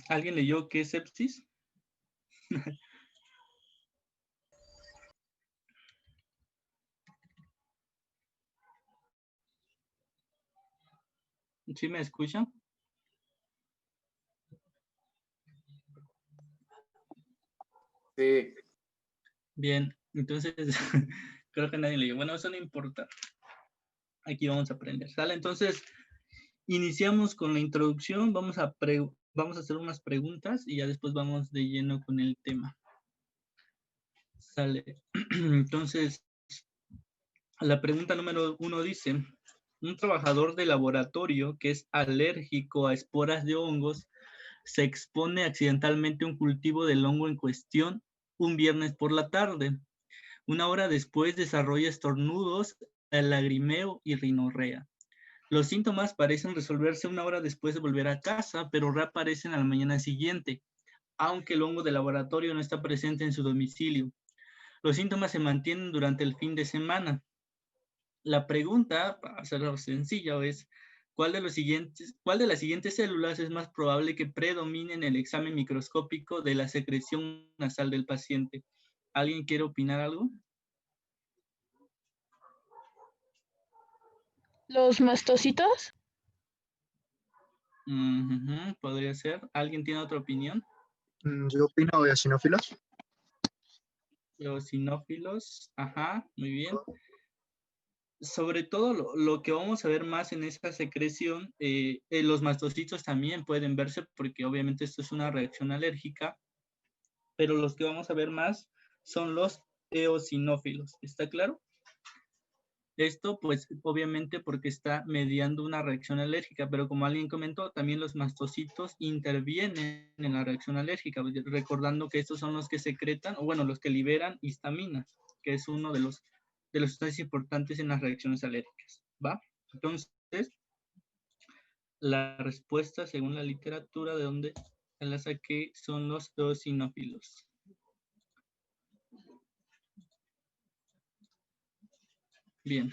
¿Alguien leyó qué es sepsis? ¿Sí me escuchan? Sí. Bien, entonces creo que nadie leyó. Bueno, eso no importa. Aquí vamos a aprender, ¿sale? Entonces, iniciamos con la introducción. Vamos a hacer unas preguntas y ya después vamos de lleno con el tema. Sale. Entonces, la pregunta número 1 dice, un trabajador de laboratorio que es alérgico a esporas de hongos se expone accidentalmente a un cultivo del hongo en cuestión un viernes por la tarde. Una hora después desarrolla estornudos, lagrimeo y rinorrea. Los síntomas parecen resolverse una hora después de volver a casa, pero reaparecen a la mañana siguiente, aunque el hongo de laboratorio no está presente en su domicilio. Los síntomas se mantienen durante el fin de semana. La pregunta, para hacerlo sencilla, es ¿cuál de las siguientes células es más probable que predomine en el examen microscópico de la secreción nasal del paciente? ¿Alguien quiere opinar algo? ¿Los mastocitos? Podría ser. ¿Alguien tiene otra opinión? Yo opino de eosinófilos. Los sinófilos, ajá, muy bien. Sobre todo lo que vamos a ver más en esta secreción, los mastocitos también pueden verse porque obviamente esto es una reacción alérgica, pero los que vamos a ver más son los eosinófilos, ¿está claro? Esto pues obviamente porque está mediando una reacción alérgica, pero como alguien comentó, también los mastocitos intervienen en la reacción alérgica, recordando que estos son los que secretan, o bueno, los que liberan histamina, que es uno de los sustancias importantes en las reacciones alérgicas, ¿va? Entonces, la respuesta según la literatura de donde la saqué son los eosinófilos. Bien.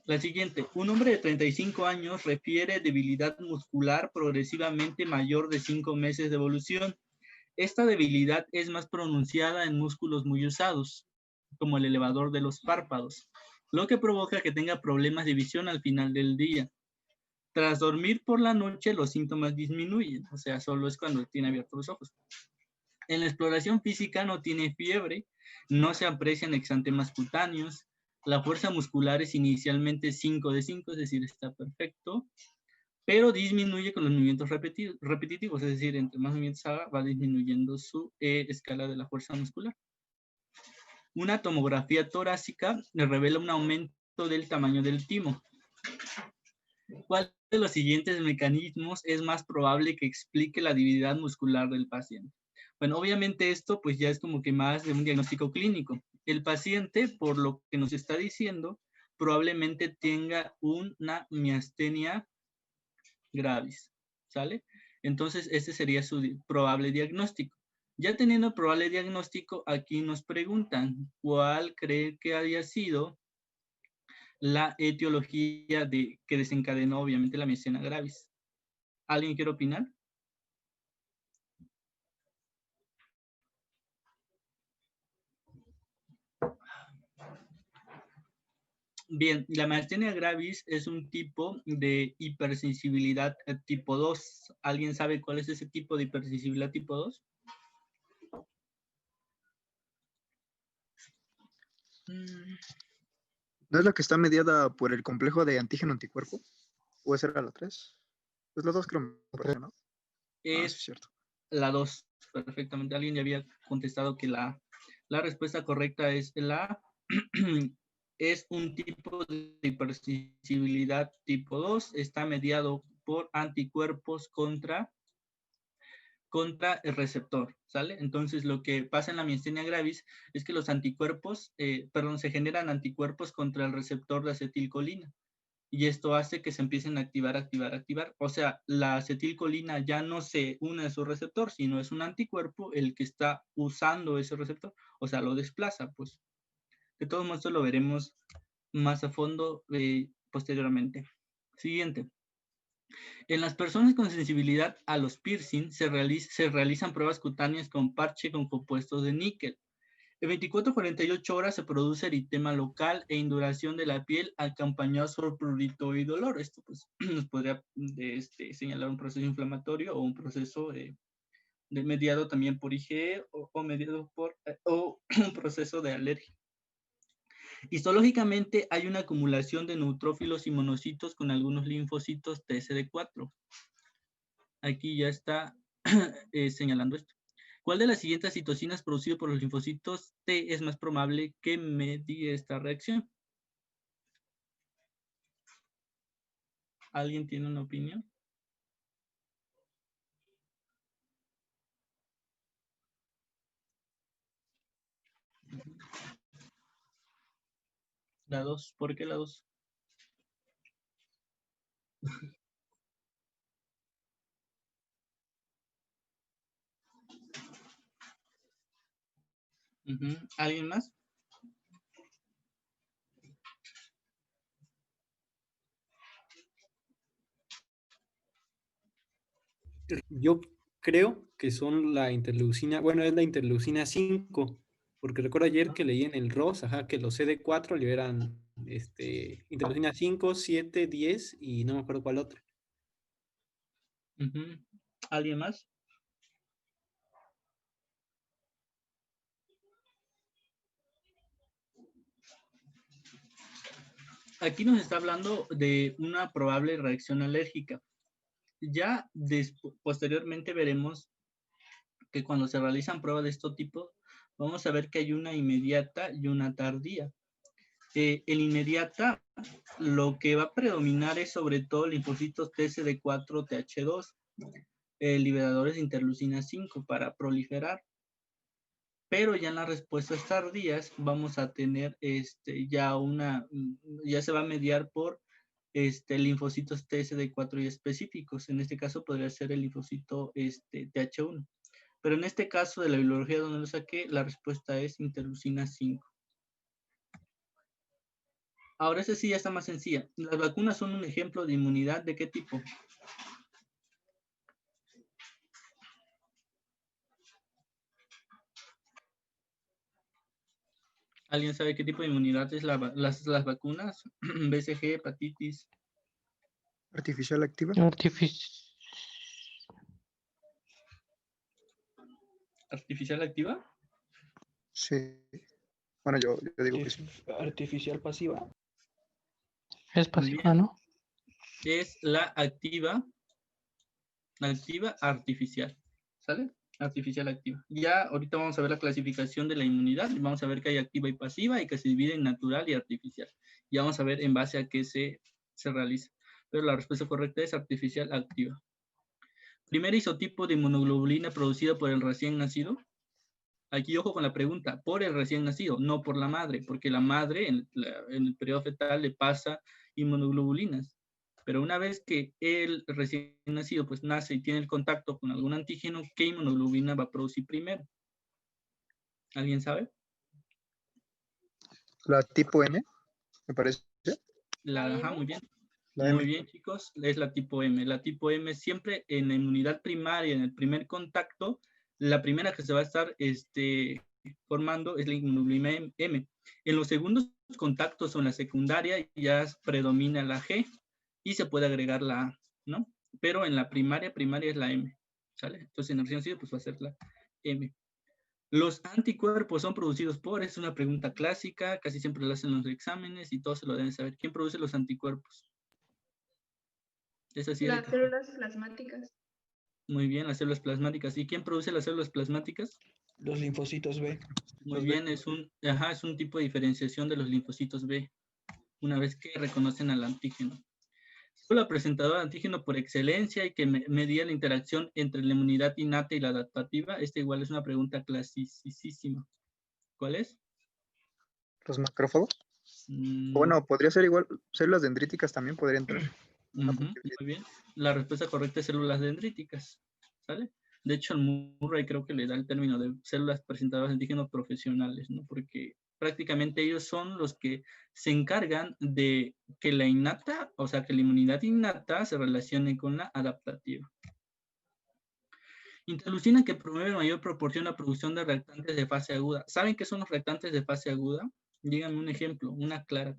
La siguiente, un hombre de 35 años refiere debilidad muscular progresivamente mayor de 5 meses de evolución. Esta debilidad es más pronunciada en músculos muy usados, como el elevador de los párpados, lo que provoca que tenga problemas de visión al final del día. Tras dormir por la noche, los síntomas disminuyen, o sea, solo es cuando tiene abiertos los ojos. En la exploración física no tiene fiebre, no se aprecian exantemas cutáneos, la fuerza muscular es inicialmente 5 de 5, es decir, está perfecto, pero disminuye con los movimientos repetitivos, es decir, entre más movimientos haga, va disminuyendo su escala de la fuerza muscular. Una tomografía torácica le revela un aumento del tamaño del timo. ¿Cuál de los siguientes mecanismos es más probable que explique la debilidad muscular del paciente? Bueno, obviamente esto pues ya es como que más de un diagnóstico clínico. El paciente, por lo que nos está diciendo, probablemente tenga una miastenia gravis, ¿sale? Entonces, este sería su probable diagnóstico. Ya teniendo probable diagnóstico, aquí nos preguntan, ¿cuál cree que haya sido la etiología que desencadenó obviamente la miastenia gravis? ¿Alguien quiere opinar? Bien, la miastenia gravis es un tipo de hipersensibilidad tipo 2. ¿Alguien sabe cuál es ese tipo de hipersensibilidad tipo 2? ¿No es la que está mediada por el complejo de antígeno-anticuerpo? ¿O esa era la 3? Pues las dos creo, ¿no? Es sí, es cierto. La 2, perfectamente. Alguien ya había contestado que la respuesta correcta es la es un tipo de hipersensibilidad tipo 2, está mediado por anticuerpos contra el receptor, ¿sale? Entonces, lo que pasa en la miastenia gravis es que los anticuerpos, se generan anticuerpos contra el receptor de acetilcolina. Y esto hace que se empiecen a activar. O sea, la acetilcolina ya no se une a su receptor, sino es un anticuerpo el que está usando ese receptor. O sea, lo desplaza, pues. De todos modos, esto lo veremos más a fondo posteriormente. Siguiente. En las personas con sensibilidad a los piercing se realizan pruebas cutáneas con parche con compuestos de níquel. En 24 a 48 horas se produce eritema local e induración de la piel acompañados por prurito y dolor. Esto pues, nos podría señalar un proceso inflamatorio o un proceso mediado también por IgE o mediado por o un proceso de alergia. Histológicamente hay una acumulación de neutrófilos y monocitos con algunos linfocitos TSD4. Aquí ya está señalando esto. ¿Cuál de las siguientes citocinas producido por los linfocitos T es más probable que medie esta reacción? ¿Alguien tiene una opinión? La 2. ¿Por qué la 2? ¿Alguien más? Yo creo que son la interleucina, bueno, es la interleucina 5, porque recuerdo ayer que leí en el ROS, que los CD4 liberan interleucina 5, 7, 10 y no me acuerdo cuál otro. ¿Alguien más? Aquí nos está hablando de una probable reacción alérgica. Ya posteriormente veremos que cuando se realizan pruebas de este tipo, vamos a ver que hay una inmediata y una tardía. En inmediata, lo que va a predominar es sobre todo linfocitos TSD4, TH2, liberadores de interleucina 5 para proliferar. Pero ya en las respuestas tardías vamos a tener ya se va a mediar por linfocitos TSD4 y específicos. En este caso podría ser el linfocito TH1. Pero en este caso de la bibliografía donde lo saqué, la respuesta es interleucina 5. Ahora esa sí ya está más sencilla. Las vacunas son un ejemplo de inmunidad ¿de qué tipo? ¿Alguien sabe qué tipo de inmunidad es las vacunas? BCG, hepatitis. Artificial activa. ¿Artificial activa? Sí. Bueno, yo digo que sí. Artificial pasiva. Es pasiva, ¿no? Es la activa artificial. ¿Sale? Artificial activa. Ya ahorita vamos a ver la clasificación de la inmunidad. Vamos a ver que hay activa y pasiva y que se divide en natural y artificial. Y vamos a ver en base a qué se realiza. Pero la respuesta correcta es artificial activa. Primer isotipo de inmunoglobulina producida por el recién nacido. Aquí ojo con la pregunta, por el recién nacido, no por la madre, porque la madre en el periodo fetal le pasa inmunoglobulinas. Pero una vez que el recién nacido pues nace y tiene el contacto con algún antígeno, ¿qué inmunoglobulina va a producir primero? ¿Alguien sabe? La tipo M, me parece. Muy bien. La Muy M. bien, chicos, es la tipo M. La tipo M siempre en la inmunidad primaria, en el primer contacto, la primera que se va a estar formando es la inmunoglobulina M. En los segundos contactos o en la secundaria ya predomina la G y se puede agregar la A, ¿no? Pero en la primaria es la M, ¿sale? Entonces en el recién nacido pues va a ser la M. Los anticuerpos son producidos por, es una pregunta clásica, casi siempre la hacen los exámenes y todos se lo deben saber. ¿Quién produce los anticuerpos? Es así las células plasmáticas. Muy bien, las células plasmáticas. ¿Y quién produce las células plasmáticas? Los linfocitos B. Muy bien, es un tipo de diferenciación de los linfocitos B, una vez que reconocen al antígeno. Célula presentadora de antígeno por excelencia y que medía la interacción entre la inmunidad innata y la adaptativa. Esta igual es una pregunta clasicísima. ¿Cuál es? Los macrófagos. Bueno, podría ser igual, células dendríticas también podrían entrar. Muy bien. La respuesta correcta es células dendríticas. ¿Sale? De hecho, el Murray creo que le da el término de células presentadoras de antígenos profesionales, ¿no? Porque Prácticamente ellos son los que se encargan de que la innata, o sea, que la inmunidad innata se relacione con la adaptativa. Interleucina que promueve mayor proporción a producción de reactantes de fase aguda. ¿Saben qué son los reactantes de fase aguda? Díganme un ejemplo, una clara.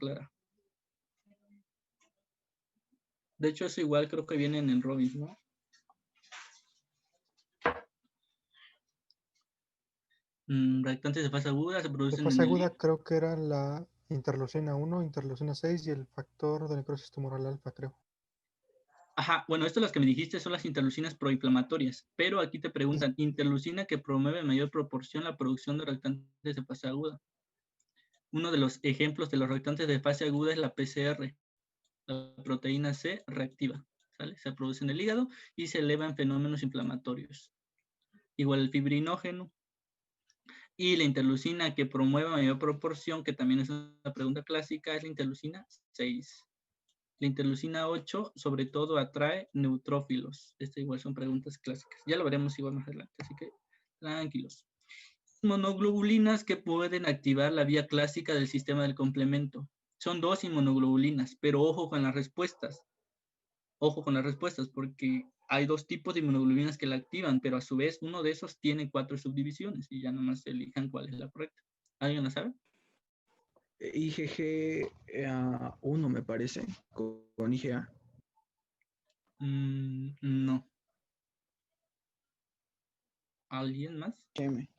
De hecho, eso igual creo que viene en el Robbins, ¿no? Reactantes de fase aguda se De producen fase en el aguda creo que era la interleucina 1, interleucina 6 y el factor de necrosis tumoral alfa, creo. Ajá, bueno, estas las que me dijiste son las interleucinas proinflamatorias, pero aquí te preguntan, interleucina que promueve en mayor proporción la producción de reactantes de fase aguda. Uno de los ejemplos de los reactantes de fase aguda es la PCR, la proteína C reactiva, ¿sale? Se produce en el hígado y se eleva en fenómenos inflamatorios. Igual el fibrinógeno. Y la interleucina que promueve mayor proporción, que también es una pregunta clásica, es la interleucina 6. La interleucina 8, sobre todo, atrae neutrófilos. Estas igual son preguntas clásicas. Ya lo veremos igual más adelante, así que tranquilos. Inmunoglobulinas que pueden activar la vía clásica del sistema del complemento. Son 2 inmunoglobulinas, pero ojo con las respuestas. Ojo con las respuestas, porque hay 2 tipos de inmunoglobulinas que la activan, pero a su vez uno de esos tiene 4 subdivisiones y ya nomás elijan cuál es la correcta. ¿Alguien la sabe? IgG 1 me parece, con IgA. No. ¿Alguien más? M.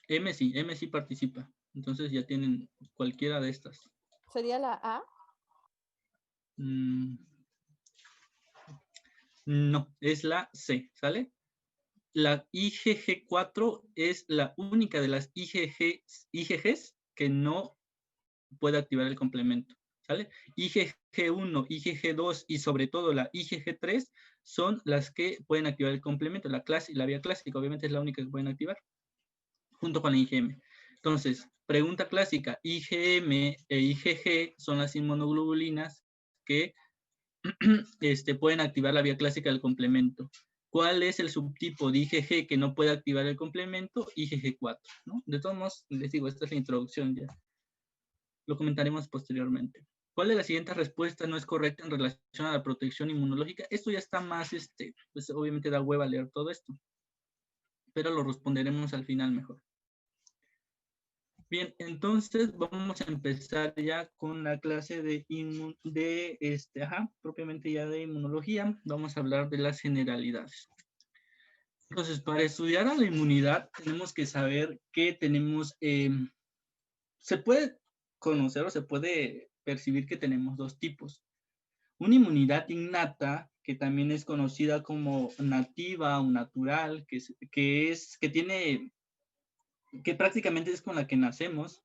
M sí participa. Entonces ya tienen cualquiera de estas. ¿Sería la A? No, es la C, ¿sale? La IgG4 es la única de las IgGs que no puede activar el complemento, ¿sale? IgG1, IgG2 y sobre todo la IgG3 son las que pueden activar el complemento. La vía clásica obviamente es la única que pueden activar, junto con la IgM. Entonces, pregunta clásica, IgM e IgG son las inmunoglobulinas que pueden activar la vía clásica del complemento. ¿Cuál es el subtipo de IgG que no puede activar el complemento? IgG4, ¿no? De todos modos, les digo, esta es la introducción ya. Lo comentaremos posteriormente. ¿Cuál de las siguientes respuestas no es correcta en relación a la protección inmunológica? Esto ya está más, pues obviamente da hueva leer todo esto, pero lo responderemos al final mejor. Bien, entonces vamos a empezar ya con la clase propiamente ya de inmunología. Vamos a hablar de las generalidades. Entonces, para estudiar a la inmunidad tenemos que saber que tenemos, se puede conocer o se puede percibir que tenemos 2 tipos. Una inmunidad innata, que también es conocida como nativa o natural, que prácticamente es con la que nacemos,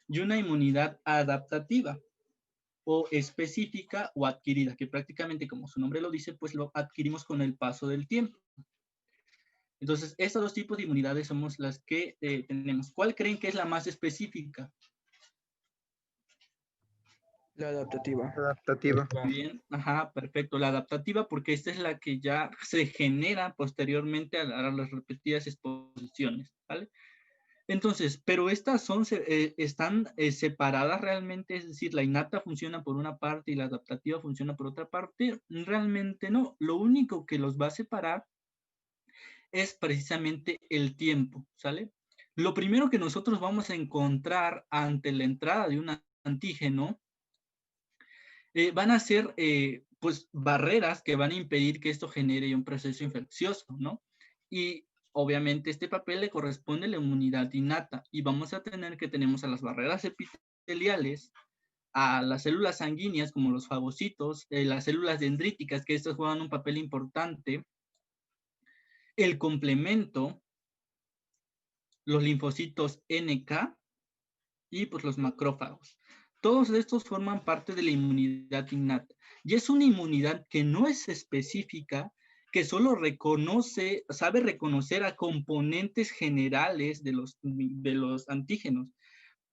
y una inmunidad adaptativa o específica o adquirida, que prácticamente, como su nombre lo dice, pues lo adquirimos con el paso del tiempo. Entonces, estos 2 tipos de inmunidades somos las que tenemos. ¿Cuál creen que es la más específica? La adaptativa. Adaptativa. Muy bien, ajá, perfecto. La adaptativa, porque esta es la que ya se genera posteriormente a las repetidas exposiciones, ¿vale? Entonces, pero estas están separadas realmente, es decir, la innata funciona por una parte y la adaptativa funciona por otra parte. Realmente no. Lo único que los va a separar es precisamente el tiempo, ¿sale? Lo primero que nosotros vamos a encontrar ante la entrada de un antígeno van a ser, pues, barreras que van a impedir que esto genere un proceso infeccioso, ¿no? Y obviamente este papel le corresponde a la inmunidad innata y vamos a tener que tenemos a las barreras epiteliales, a las células sanguíneas como los fagocitos, las células dendríticas, que estas juegan un papel importante, el complemento, los linfocitos NK y pues los macrófagos. Todos estos forman parte de la inmunidad innata y es una inmunidad que no es específica, que solo sabe reconocer a componentes generales de los antígenos.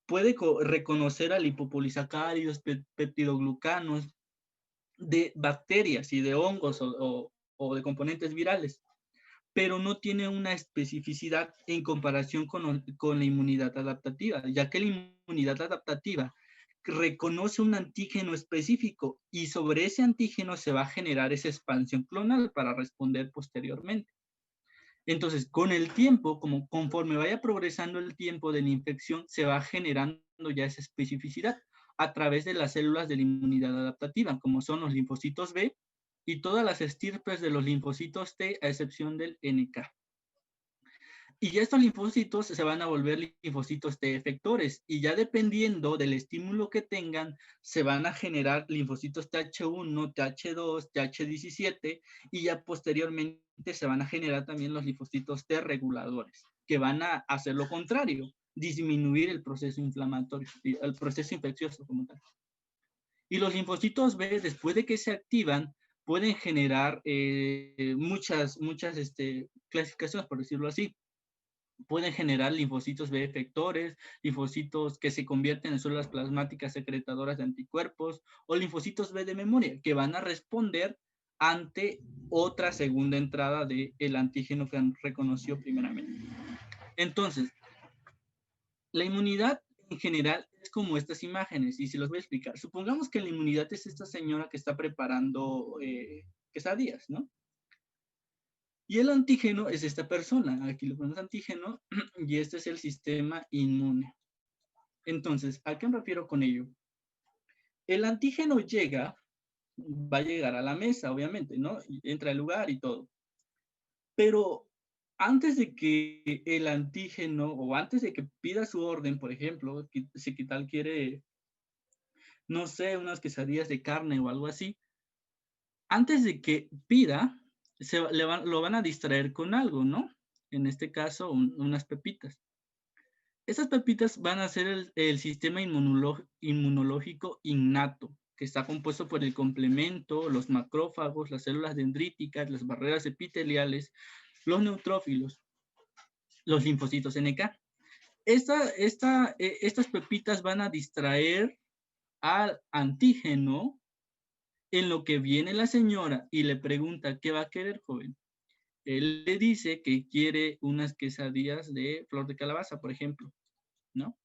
Puede reconocer a lipopolisacáridos, peptidoglucanos, de bacterias y de hongos o de componentes virales, pero no tiene una especificidad en comparación con la inmunidad adaptativa, ya que la inmunidad adaptativa reconoce un antígeno específico y sobre ese antígeno se va a generar esa expansión clonal para responder posteriormente. Entonces, con el tiempo, conforme vaya progresando el tiempo de la infección, se va generando ya esa especificidad a través de las células de la inmunidad adaptativa, como son los linfocitos B y todas las estirpes de los linfocitos T, a excepción del NK. Y ya estos linfocitos se van a volver linfocitos T efectores, y ya dependiendo del estímulo que tengan, se van a generar linfocitos TH1, TH2, TH17, y ya posteriormente se van a generar también los linfocitos T reguladores, que van a hacer lo contrario, disminuir el proceso inflamatorio, el proceso infeccioso como tal. Y los linfocitos B, después de que se activan, pueden generar muchas clasificaciones, por decirlo así. Pueden generar linfocitos B efectores, linfocitos que se convierten en células plasmáticas secretadoras de anticuerpos, o linfocitos B de memoria, que van a responder ante otra segunda entrada del antígeno que reconoció primeramente. Entonces, la inmunidad en general es como estas imágenes, y se los voy a explicar. Supongamos que la inmunidad es esta señora que está preparando quesadillas, ¿no? Y el antígeno es esta persona. Aquí lo ponemos antígeno, y este es el sistema inmune. Entonces, ¿a qué me refiero con ello? El antígeno va a llegar a la mesa, obviamente, ¿no? Y entra al lugar y todo. Pero antes de que el antígeno, o antes de que pida su orden, por ejemplo, si qué tal quiere, no sé, unas quesadillas de carne o algo así, antes de que pida, lo van a distraer con algo, ¿no? En este caso, unas pepitas. Estas pepitas van a ser el sistema inmunológico innato, que está compuesto por el complemento, los macrófagos, las células dendríticas, las barreras epiteliales, los neutrófilos, los linfocitos NK. Estas pepitas van a distraer al antígeno en lo que viene la señora y le pregunta, ¿qué va a querer, joven? Él le dice que quiere unas quesadillas de flor de calabaza, por ejemplo, ¿no?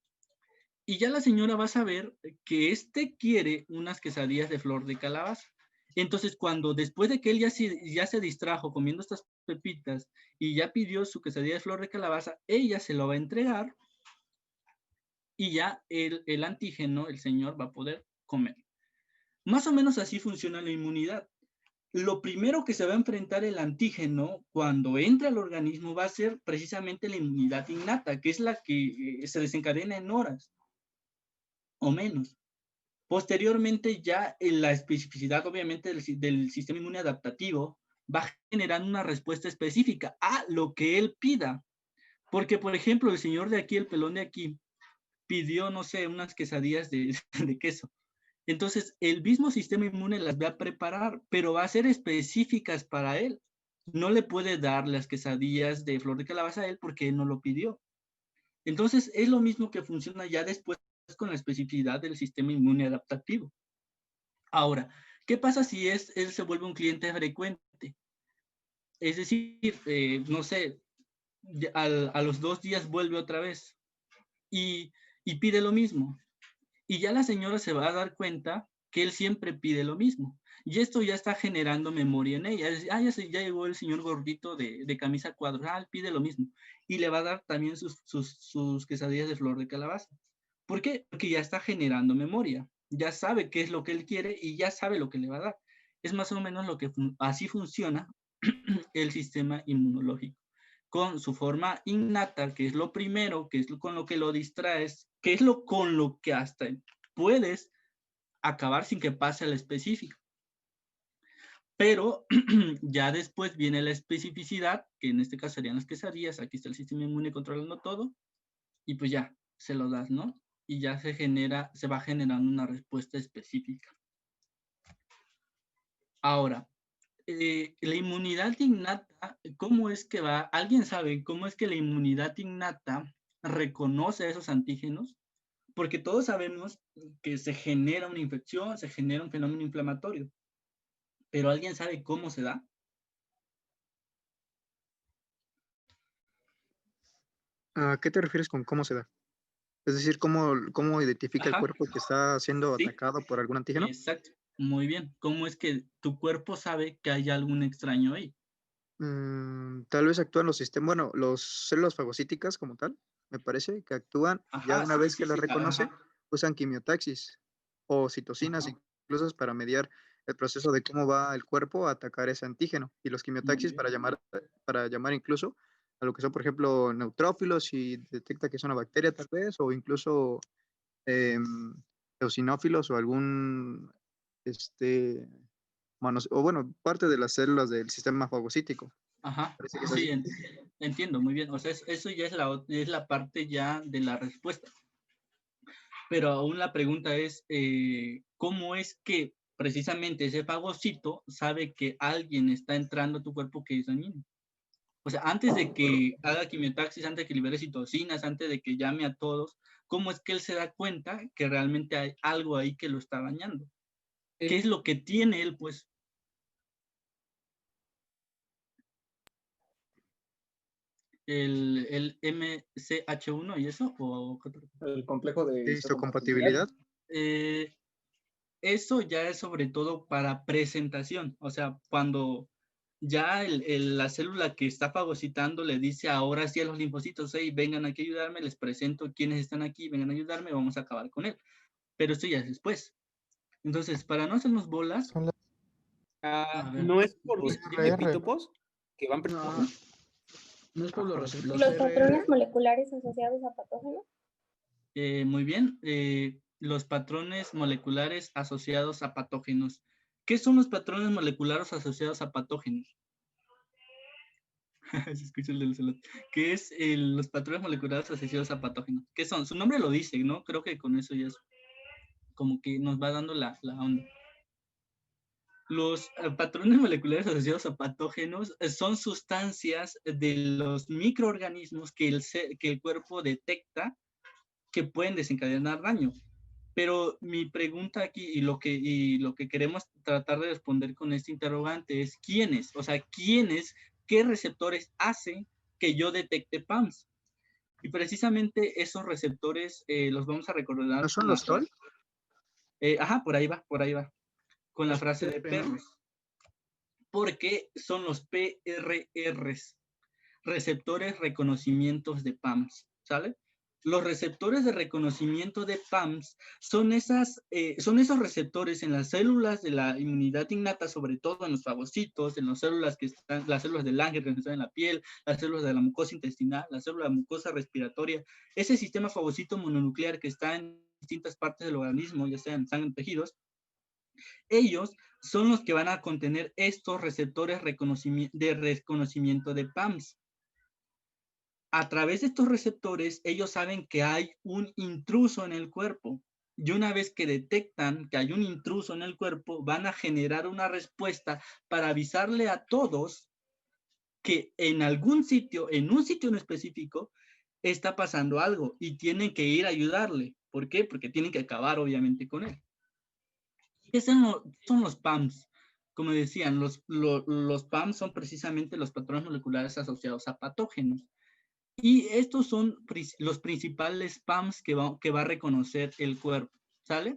Y ya la señora va a saber que quiere unas quesadillas de flor de calabaza. Entonces, después de que él ya se distrajo comiendo estas pepitas y ya pidió su quesadilla de flor de calabaza, ella se lo va a entregar y ya el antígeno, el señor, va a poder comer. Más o menos así funciona la inmunidad. Lo primero que se va a enfrentar el antígeno cuando entra al organismo va a ser precisamente la inmunidad innata, que es la que se desencadena en horas o menos. Posteriormente, ya en la especificidad, obviamente, del sistema inmune adaptativo va generando una respuesta específica a lo que él pida. Porque, por ejemplo, el señor de aquí, el pelón de aquí, pidió, no sé, unas quesadillas de queso. Entonces, el mismo sistema inmune las va a preparar, pero va a ser específicas para él. No le puede dar las quesadillas de flor de calabaza a él porque él no lo pidió. Entonces, es lo mismo que funciona ya después con la especificidad del sistema inmune adaptativo. Ahora, ¿qué pasa si él se vuelve un cliente frecuente? Es decir, no sé, a los 2 días vuelve otra vez y pide lo mismo. Y ya la señora se va a dar cuenta que él siempre pide lo mismo. Y esto ya está generando memoria en ella. Ya llegó el señor gordito de camisa cuadros. Él pide lo mismo. Y le va a dar también sus quesadillas de flor de calabaza. ¿Por qué? Porque ya está generando memoria. Ya sabe qué es lo que él quiere y ya sabe lo que le va a dar. Es más o menos así funciona el sistema inmunológico. Con su forma innata, que es lo primero, que es con lo que lo distraes, que es con lo que hasta puedes acabar sin que pase a la específica. Pero ya después viene la especificidad, que en este caso serían las quesadillas. Aquí está el sistema inmune controlando todo, y pues ya se lo das, ¿no? Y ya se va generando una respuesta específica. Ahora, la inmunidad innata, ¿cómo es que va? ¿Alguien sabe cómo es que la inmunidad innata reconoce esos antígenos? Porque todos sabemos que se genera una infección, se genera un fenómeno inflamatorio. ¿Pero alguien sabe cómo se da? ¿A qué te refieres con cómo se da? Es decir, ¿cómo identifica el Ajá, cuerpo que está siendo sí, atacado por algún antígeno? exacto. Muy bien. ¿Cómo es que tu cuerpo sabe que hay algún extraño ahí? Tal vez actúan los sistemas, bueno, los células fagocíticas como tal, me parece, que actúan ya Ajá, una sí, vez que sí, las sí, reconoce, ajá. usan quimiotaxis o citocinas Ajá. incluso para mediar el proceso de cómo va el cuerpo a atacar ese antígeno y los Muy quimiotaxis bien. para llamar incluso a lo que son, por ejemplo, neutrófilos si detecta que es una bacteria tal vez o incluso em, eosinófilos o algún, este, o bueno, parte de las células del sistema fagocítico. Ajá, Parece que es sí, así. entiendo, muy bien. O sea, eso ya es es la parte ya de la respuesta. Pero aún la pregunta es, ¿cómo es que precisamente ese fagocito sabe que alguien está entrando a tu cuerpo que es dañino? O sea, antes de que haga quimiotaxis, antes de que libere citocinas, antes de que llame a todos, ¿cómo es que él se da cuenta que realmente hay algo ahí que lo está dañando? ¿Qué es lo que tiene él, pues? El MCH1 y eso? ¿O qué otra cosa? El complejo de histocompatibilidad. Histocompatibilidad. Eh, Eso ya es sobre todo para presentación, o sea, cuando ya la célula que está fagocitando le dice ahora sí a los linfocitos, hey, vengan aquí a ayudarme, les presento quiénes están aquí, vengan a ayudarme, vamos a acabar con él. Pero esto ya es después. Entonces, para no hacernos bolas, Son las a ver, ¿No es por los dime. RR. epítopos que van No, primero? no es por los Los patrones RR. moleculares asociados a patógenos. Muy bien, los patrones moleculares asociados a patógenos. ¿Qué son los patrones moleculares asociados a patógenos? Se escucha el del celular. ¿Qué es los patrones moleculares asociados a patógenos? ¿Qué son? Su nombre lo dice, ¿no? Creo que con eso ya es como que nos va dando la onda. Los patrones moleculares asociados a patógenos son sustancias de los microorganismos que el cuerpo detecta que pueden desencadenar daño. Pero mi pregunta aquí y lo que queremos tratar de responder con este interrogante es ¿quiénes? O sea, ¿quiénes, qué receptores hacen que yo detecte PAMS? Y precisamente esos receptores los vamos a ¿No recordar son con la los frase. TOL? Ajá, por ahí va. Con la frase de TRP, ¿no? perros. Porque son los PRRs, receptores reconocimientos de PAMS, ¿sale? Los receptores de reconocimiento de PAMS son esos receptores en las células de la inmunidad innata, sobre todo en los fagocitos, en las células las células del ángel que están en la piel, las células de la mucosa intestinal, las células de la mucosa respiratoria, ese sistema fagocito mononuclear que está en distintas partes del organismo, ya sea en sangre o tejidos, ellos son los que van a contener estos receptores de reconocimiento de PAMS. A través de estos receptores, ellos saben que hay un intruso en el cuerpo. Y una vez que detectan que hay un intruso en el cuerpo, van a generar una respuesta para avisarle a todos que en algún sitio, en un sitio en específico, está pasando algo y tienen que ir a ayudarle. ¿Por qué? Porque tienen que acabar, obviamente, con él. ¿Qué son los PAMS? Como decían, los PAMS son precisamente los patrones moleculares asociados a patógenos. Y estos son los principales PAMs que va a reconocer el cuerpo, ¿sale?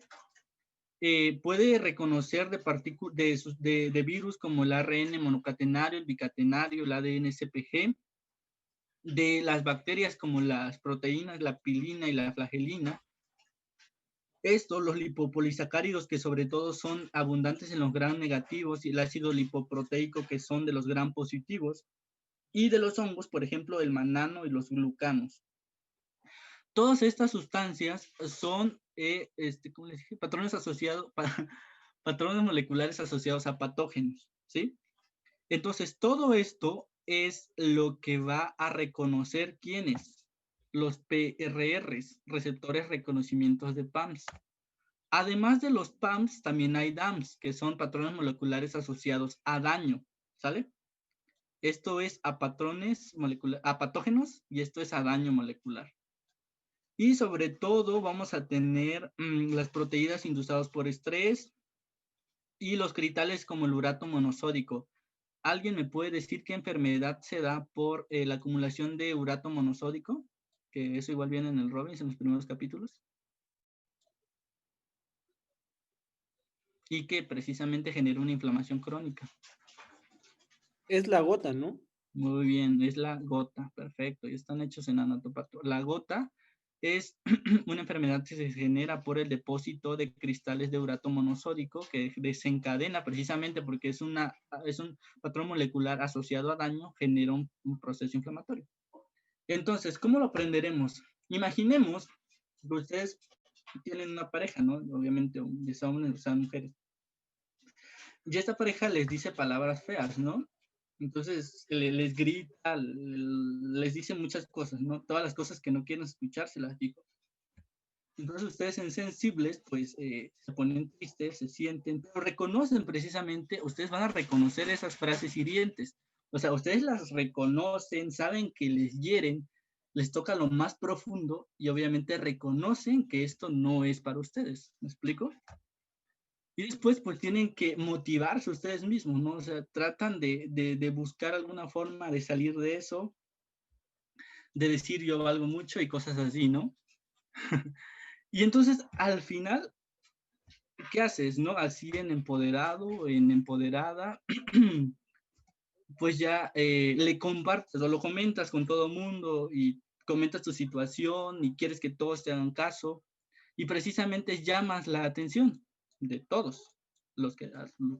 Puede reconocer de virus como el ARN monocatenario, el bicatenario, el ADN CPG, de las bacterias como las proteínas, la pilina y la flagelina. Los lipopolisacáridos que sobre todo son abundantes en los gram negativos y el ácido lipoproteico que son de los gram positivos. Y de los hongos, por ejemplo, el manano y los glucanos. Todas estas sustancias son, ¿cómo les dije? Patrones moleculares asociados a patógenos, ¿sí? Entonces, todo esto es lo que va a reconocer quiénes, los PRRs, receptores reconocimientos de PAMS. Además de los PAMS, también hay DAMS, que son patrones moleculares asociados a daño, ¿sale? Esto es a patógenos y esto es a daño molecular. Y sobre todo vamos a tener las proteínas inducidas por estrés y los critales como el urato monosódico. ¿Alguien me puede decir qué enfermedad se da por la acumulación de urato monosódico? que eso igual viene en el Robbins en los primeros capítulos. Y que precisamente genera una inflamación crónica. Es la gota, ¿no? Muy bien, es la gota, perfecto, y están hechos en anatopato. La gota es una enfermedad que se genera por el depósito de cristales de urato monosódico que desencadena precisamente porque es un patrón molecular asociado a daño, genera un proceso inflamatorio. Entonces, ¿cómo lo aprenderemos? Imaginemos que ustedes tienen una pareja, ¿no? Obviamente, son hombres o sean mujeres. Y esta pareja les dice palabras feas, ¿no? Entonces les grita, les dice muchas cosas, ¿no? Todas las cosas que no quieren escuchar se las digo. Entonces ustedes insensibles, pues se ponen tristes, se sienten, pero reconocen precisamente, ustedes van a reconocer esas frases hirientes. O sea, ustedes las reconocen, saben que les hieren, les toca lo más profundo y obviamente reconocen que esto no es para ustedes. ¿Me explico? Y después, pues, tienen que motivarse ustedes mismos, ¿no? O sea, tratan de buscar alguna forma de salir de eso, de decir yo valgo mucho y cosas así, ¿no? Y entonces, al final, ¿qué haces, no? Así en empoderado, en empoderada, pues ya le compartes o lo comentas con todo el mundo y comentas tu situación y quieres que todos te hagan caso y precisamente llamas la atención de todos los que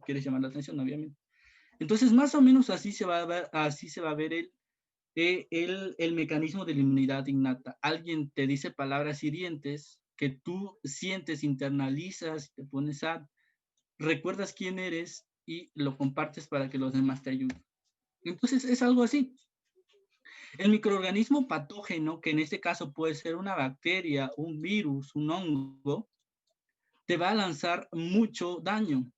quieres llamar la atención, obviamente. Entonces, más o menos así se va a ver el mecanismo de la inmunidad innata. Alguien te dice palabras hirientes que tú sientes, internalizas, te pones recuerdas quién eres y lo compartes para que los demás te ayuden. Entonces, es algo así. El microorganismo patógeno, que en este caso puede ser una bacteria, un virus, un hongo, te va a lanzar mucho daño.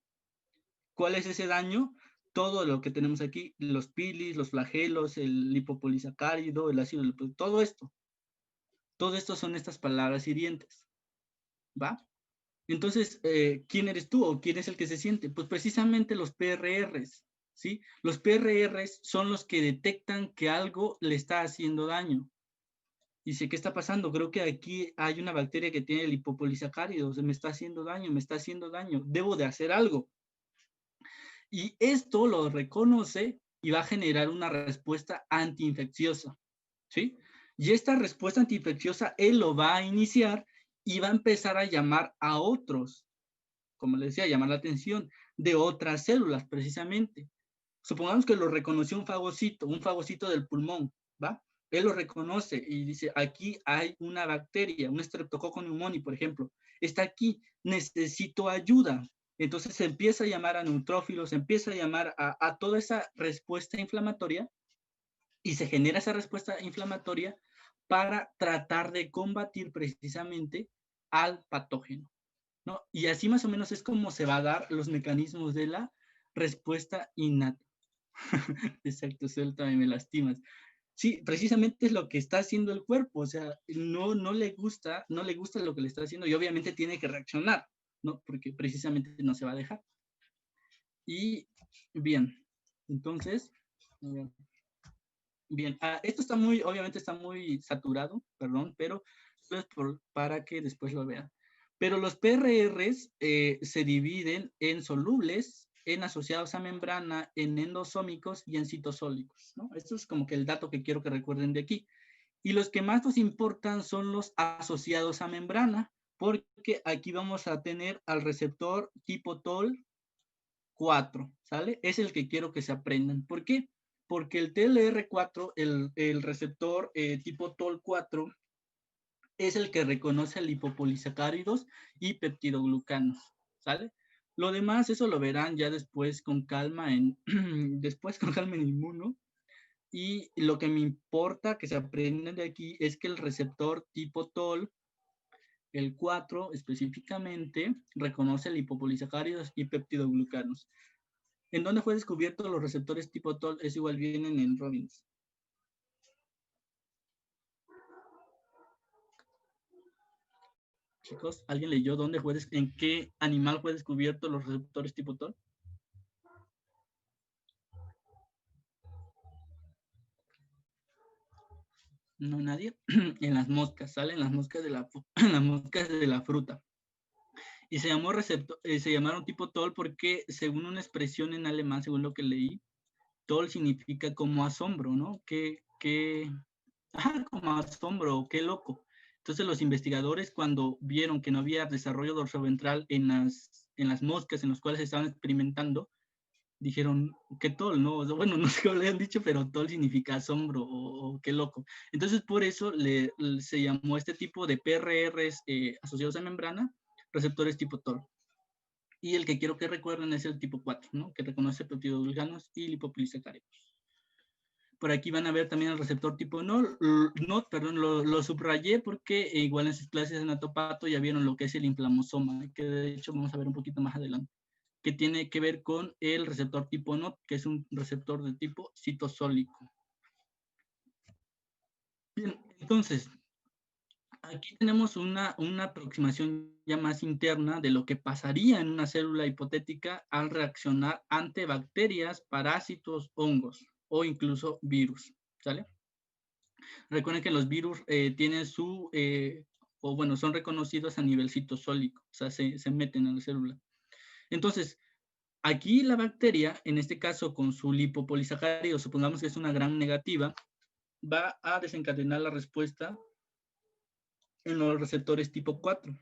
¿Cuál es ese daño? Todo lo que tenemos aquí, los pilis, los flagelos, el lipopolisacárido, el ácido lipoico, todo esto son estas palabras hirientes, ¿va? Entonces, ¿quién eres tú o quién es el que se siente? Pues precisamente los PRRs, ¿sí? Los PRRs son los que detectan que algo le está haciendo daño. Dice, ¿qué está pasando? Creo que aquí hay una bacteria que tiene lipopolisacáridos, me está haciendo daño, debo de hacer algo. Y esto lo reconoce y va a generar una respuesta antiinfecciosa, ¿sí? Y esta respuesta antiinfecciosa él lo va a iniciar y va a empezar a llamar a otros, como les decía, llamar la atención de otras células precisamente. Supongamos que lo reconoció un fagocito del pulmón, ¿va? Él lo reconoce y dice, aquí hay una bacteria, un Streptococcus pneumoniae, por ejemplo, está aquí, necesito ayuda. Entonces se empieza a llamar a neutrófilos, se empieza a llamar a toda esa respuesta inflamatoria y se genera esa respuesta inflamatoria para tratar de combatir precisamente al patógeno, ¿no? Y así más o menos es como se va a dar los mecanismos de la respuesta innata. Exacto, suéltame, me lastimas. Sí, precisamente es lo que está haciendo el cuerpo, o sea, no le gusta lo que le está haciendo y obviamente tiene que reaccionar, ¿no? Porque precisamente no se va a dejar. Y bien, entonces, bien, esto está obviamente está muy saturado, perdón, pero es para que después lo vean. Pero los PRRs se dividen en solubles, en asociados a membrana, en endosómicos y en citosólicos, ¿no? Esto es como que el dato que quiero que recuerden de aquí. Y los que más nos importan son los asociados a membrana, porque aquí vamos a tener al receptor tipo TOL4, ¿sale? Es el que quiero que se aprendan. ¿Por qué? Porque el TLR4, el receptor tipo TOL4, es el que reconoce lipopolisacáridos y peptidoglucanos, ¿sale? Lo demás, eso lo verán ya después con calma en inmuno. Y lo que me importa que se aprendan de aquí es que el receptor tipo TOL, el 4 específicamente, reconoce lipopolisacáridos y peptidoglucanos. ¿En dónde fue descubierto los receptores tipo TOL? Es igual, vienen en Robbins. Chicos, ¿alguien leyó en qué animal fue descubierto los receptores tipo TOL? no nadie, en las moscas, ¿sale? En las moscas de en las moscas de la fruta. Y se llamó se llamaron tipo Toll porque, según una expresión en alemán, según lo que leí, Toll significa como asombro, ¿no? Como asombro, qué loco. Entonces los investigadores, cuando vieron que no había desarrollo dorsoventral en las moscas en las cuales estaban experimentando, dijeron que Toll, ¿no? O sea, bueno, no sé cómo le han dicho, pero Toll significa asombro o qué loco. Entonces por eso se llamó este tipo de PRRs asociados a membrana, receptores tipo Toll. Y el que quiero que recuerden es el tipo 4, ¿no? Que reconoce peptidoglucanos y lipopolisacáridos. Por aquí van a ver también el receptor tipo perdón, lo subrayé porque igual en sus clases de anatopato ya vieron lo que es el inflamosoma, que de hecho vamos a ver un poquito más adelante, que tiene que ver con el receptor tipo NOT, que es un receptor de tipo citosólico. Bien, entonces, aquí tenemos una aproximación ya más interna de lo que pasaría en una célula hipotética al reaccionar ante bacterias, parásitos, hongos o incluso virus, ¿sale? Recuerden que los virus tienen son reconocidos a nivel citosólico, o sea, se meten en la célula. Entonces, aquí la bacteria, en este caso con su lipopolisacárido, supongamos que es una gran negativa, va a desencadenar la respuesta en los receptores tipo 4.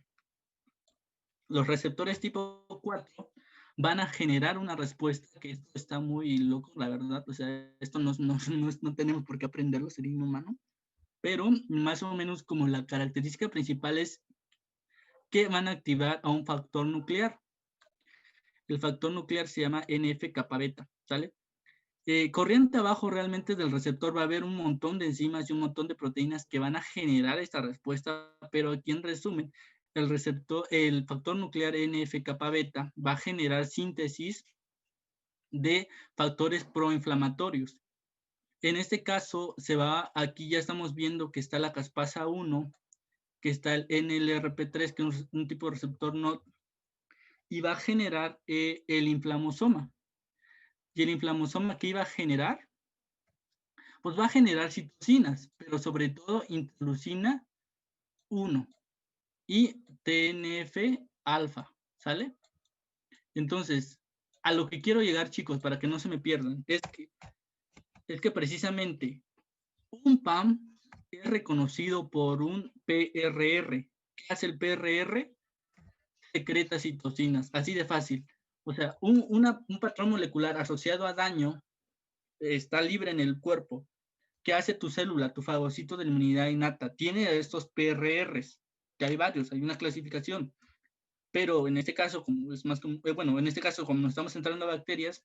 Los receptores tipo 4 van a generar una respuesta, que esto está muy loco, la verdad, o sea, esto no tenemos por qué aprenderlo, sería inhumano, pero más o menos como la característica principal es que van a activar a un factor nuclear. El factor nuclear se llama NF-kappa beta, ¿sale? Corriente abajo realmente del receptor va a haber un montón de enzimas y un montón de proteínas que van a generar esta respuesta, pero aquí en resumen, el factor nuclear NF-kappa beta va a generar síntesis de factores proinflamatorios. En este caso, aquí ya estamos viendo que está la caspasa 1, que está el NLRP3, que es un tipo de receptor NOT, y va a generar el inflamosoma. ¿Y el inflamosoma qué iba a generar? Pues va a generar citocinas, pero sobre todo interleucina 1 y TNF-alfa, ¿sale? Entonces, a lo que quiero llegar, chicos, para que no se me pierdan, es que precisamente un PAM es reconocido por un PRR. ¿Qué hace el PRR? Secreta citocinas, así de fácil. O sea, un patrón molecular asociado a daño está libre en el cuerpo. ¿Qué hace tu célula, tu fagocito de la inmunidad innata? Tiene estos PRRs, que hay varios, hay una clasificación. Pero en este caso, como es más en este caso, como nos estamos centrando en bacterias,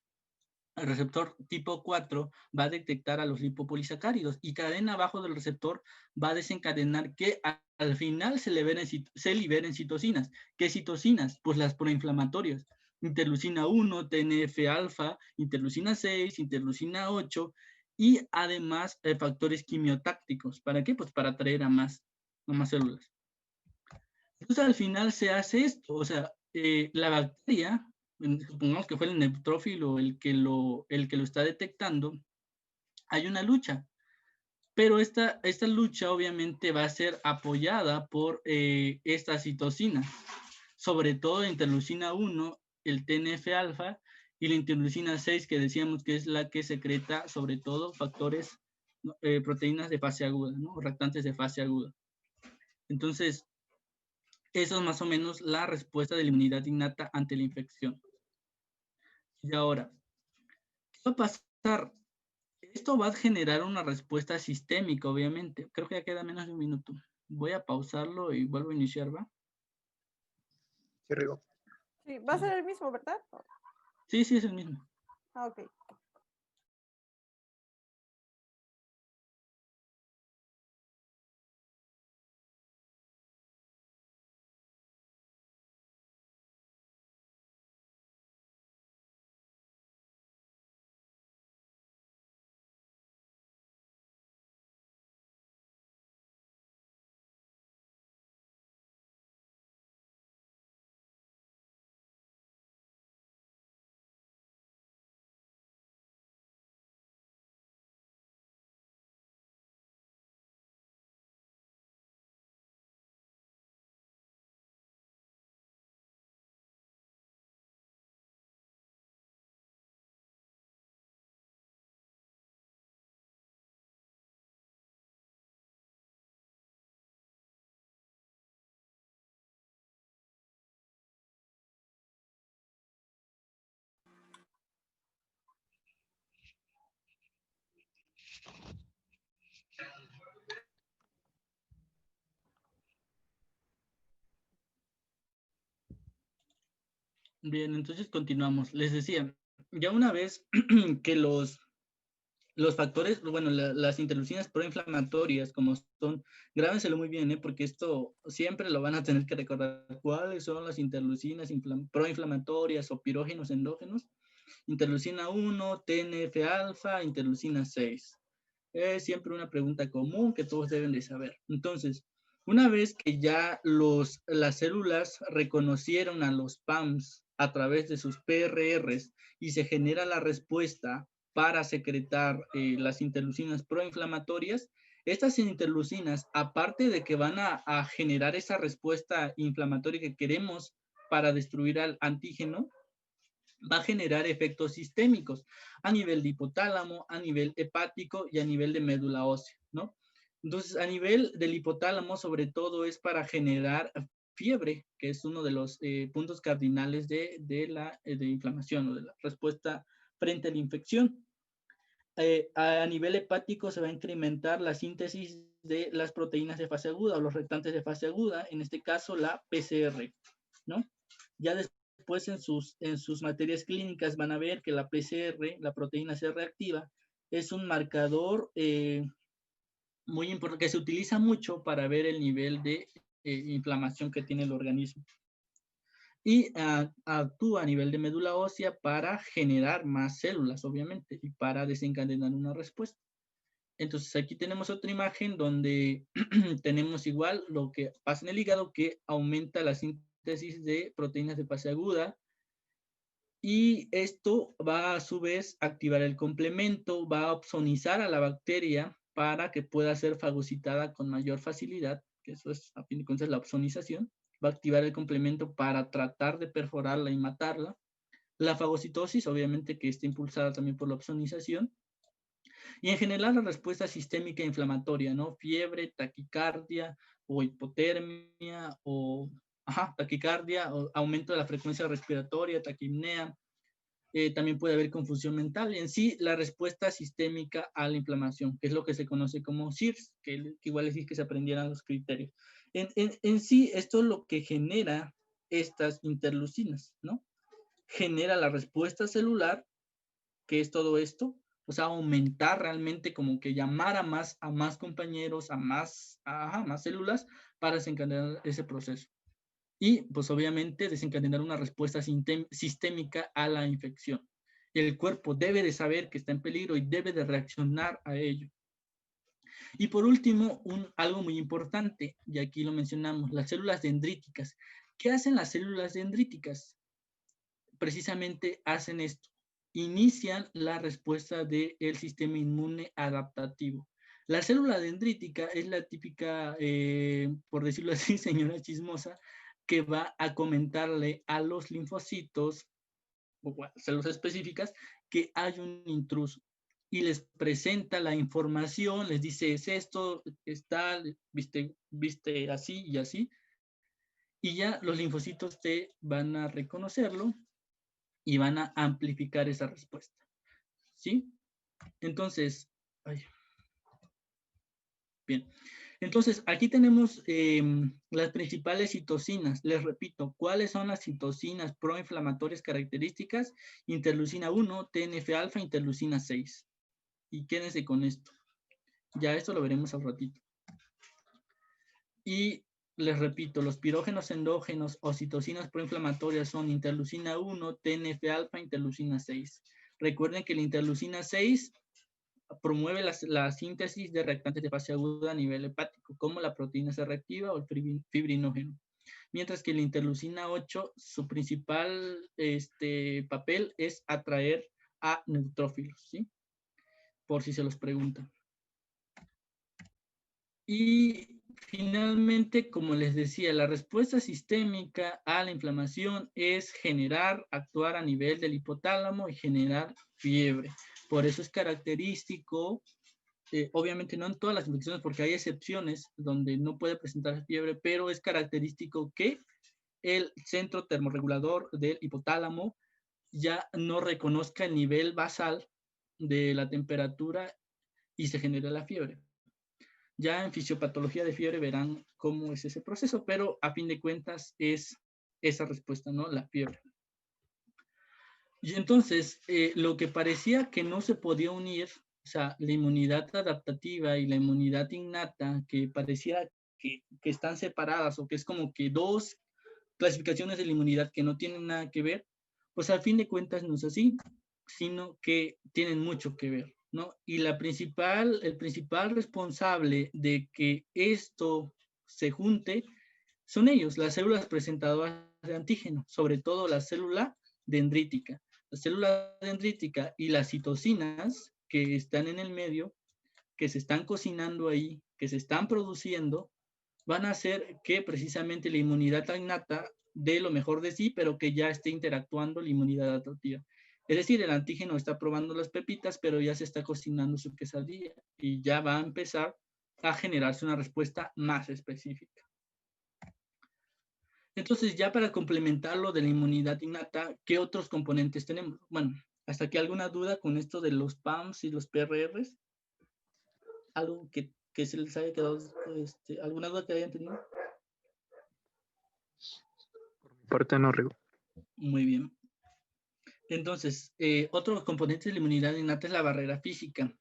el receptor tipo 4 va a detectar a los lipopolisacáridos y cadena abajo del receptor va a desencadenar que al final se liberen citocinas. ¿Qué citocinas? Pues las proinflamatorias. Interleucina 1, TNF-alfa, interleucina 6, interleucina 8 y además factores quimiotácticos. ¿Para qué? Pues para atraer a más células. Entonces al final se hace esto, o sea, la bacteria, supongamos que fue el neutrófilo el que lo está detectando, hay una lucha, pero esta lucha obviamente va a ser apoyada por esta citocina, sobre todo la interleucina 1, el TNF-alfa y la interleucina 6, que decíamos que es la que secreta sobre todo factores, proteínas de fase aguda, ¿no? Reactantes de fase aguda. Entonces, eso es más o menos la respuesta de la inmunidad innata ante la infección. Y ahora, ¿qué va a pasar? Esto va a generar una respuesta sistémica, obviamente. Creo que ya queda menos de un minuto. Voy a pausarlo y vuelvo a iniciar, ¿va? Sí, Rigo. Sí, va a ser el mismo, ¿verdad? Sí, es el mismo. Ah, ok. Bien, entonces continuamos. Les decía, ya una vez que los factores, bueno, las interleucinas proinflamatorias, como son, grábenselo muy bien, porque esto siempre lo van a tener que recordar. ¿Cuáles son las interleucinas proinflamatorias o pirógenos endógenos? Interleucina 1, TNF-alfa, interleucina 6. Es siempre una pregunta común que todos deben de saber. Entonces, una vez que ya las células reconocieron a los PAMs a través de sus PRRs y se genera la respuesta para secretar las interleucinas proinflamatorias, estas interleucinas, aparte de que van a generar esa respuesta inflamatoria que queremos para destruir al antígeno, va a generar efectos sistémicos a nivel de hipotálamo, a nivel hepático y a nivel de médula ósea, ¿no? Entonces, a nivel del hipotálamo, sobre todo, es para generar fiebre, que es uno de los puntos cardinales de inflamación o de la respuesta frente a la infección. A nivel hepático se va a incrementar la síntesis de las proteínas de fase aguda o los reactantes de fase aguda, en este caso la PCR, ¿no? Ya después en sus materias clínicas van a ver que la PCR, la proteína C reactiva, es un marcador muy importante, que se utiliza mucho para ver el nivel de inflamación que tiene el organismo. Y actúa a nivel de médula ósea para generar más células, obviamente, y para desencadenar una respuesta. Entonces aquí tenemos otra imagen donde tenemos igual lo que pasa en el hígado, que aumenta la síntesis de proteínas de fase aguda, y esto va a su vez activar el complemento, va a opsonizar a la bacteria para que pueda ser fagocitada con mayor facilidad, que eso es a fin de cuentas la opsonización. Va a activar el complemento para tratar de perforarla y matarla. La fagocitosis, obviamente, que está impulsada también por la opsonización. Y en general la respuesta sistémica inflamatoria, ¿no? Fiebre, taquicardia o hipotermia o taquicardia o aumento de la frecuencia respiratoria, taquipnea. También puede haber confusión mental. Y en sí, la respuesta sistémica a la inflamación, que es lo que se conoce como SIRS, que igual es que se aprendieran los criterios. En sí, esto es lo que genera estas interleucinas, ¿no? Genera la respuesta celular, que es todo esto, o sea, aumentar realmente, como que llamar a más compañeros, a más células para desencadenar ese proceso. Y pues obviamente desencadenar una respuesta sistémica a la infección. El cuerpo debe de saber que está en peligro y debe de reaccionar a ello. Y por último, algo muy importante, y aquí lo mencionamos, las células dendríticas. ¿Qué hacen las células dendríticas? Precisamente hacen esto. Inician la respuesta del sistema inmune adaptativo. La célula dendrítica es la típica, por decirlo así, señora chismosa, que va a comentarle a los linfocitos o células específicas que hay un intruso y les presenta la información, les dice es esto, está, viste así y así, y ya los linfocitos te van a reconocerlo y van a amplificar esa respuesta, ¿sí? Entonces, bien. Entonces, aquí tenemos las principales citocinas. Les repito, ¿cuáles son las citocinas proinflamatorias características? Interleucina 1, TNF-alfa, interleucina 6. Y quédense con esto. Ya esto lo veremos al ratito. Y les repito, los pirógenos endógenos o citocinas proinflamatorias son interleucina 1, TNF-alfa, interleucina 6. Recuerden que la interleucina 6 promueve la síntesis de reactantes de fase aguda a nivel hepático, como la proteína C reactiva o el fibrinógeno. Mientras que la interleucina 8, su principal papel es atraer a neutrófilos, ¿sí? Por si se los preguntan. Y finalmente, como les decía, la respuesta sistémica a la inflamación es actuar a nivel del hipotálamo y generar fiebre. Por eso es característico, obviamente no en todas las infecciones, porque hay excepciones donde no puede presentar fiebre, pero es característico que el centro termorregulador del hipotálamo ya no reconozca el nivel basal de la temperatura y se genera la fiebre. Ya en fisiopatología de fiebre verán cómo es ese proceso, pero a fin de cuentas es esa respuesta, ¿no? La fiebre. Y entonces, lo que parecía que no se podía unir, o sea, la inmunidad adaptativa y la inmunidad innata, que parecía que están separadas o que es como que dos clasificaciones de la inmunidad que no tienen nada que ver, pues al fin de cuentas no es así, sino que tienen mucho que ver, ¿no? Y el principal responsable de que esto se junte son ellos, las células presentadoras de antígeno, sobre todo la célula dendrítica. La célula dendrítica y las citocinas que están en el medio, que se están cocinando ahí, que se están produciendo, van a hacer que precisamente la inmunidad innata dé lo mejor de sí, pero que ya esté interactuando la inmunidad adaptativa. Es decir, el antígeno está probando las pepitas, pero ya se está cocinando su quesadilla y ya va a empezar a generarse una respuesta más específica. Entonces, ya para complementar lo de la inmunidad innata, ¿qué otros componentes tenemos? Bueno, hasta aquí alguna duda con esto de los PAMs y los PRRs. ¿Algo que se les haya quedado, alguna duda que hayan tenido? Por parte no, Rigo. Muy bien. Entonces, otro componente de la inmunidad innata es la barrera física.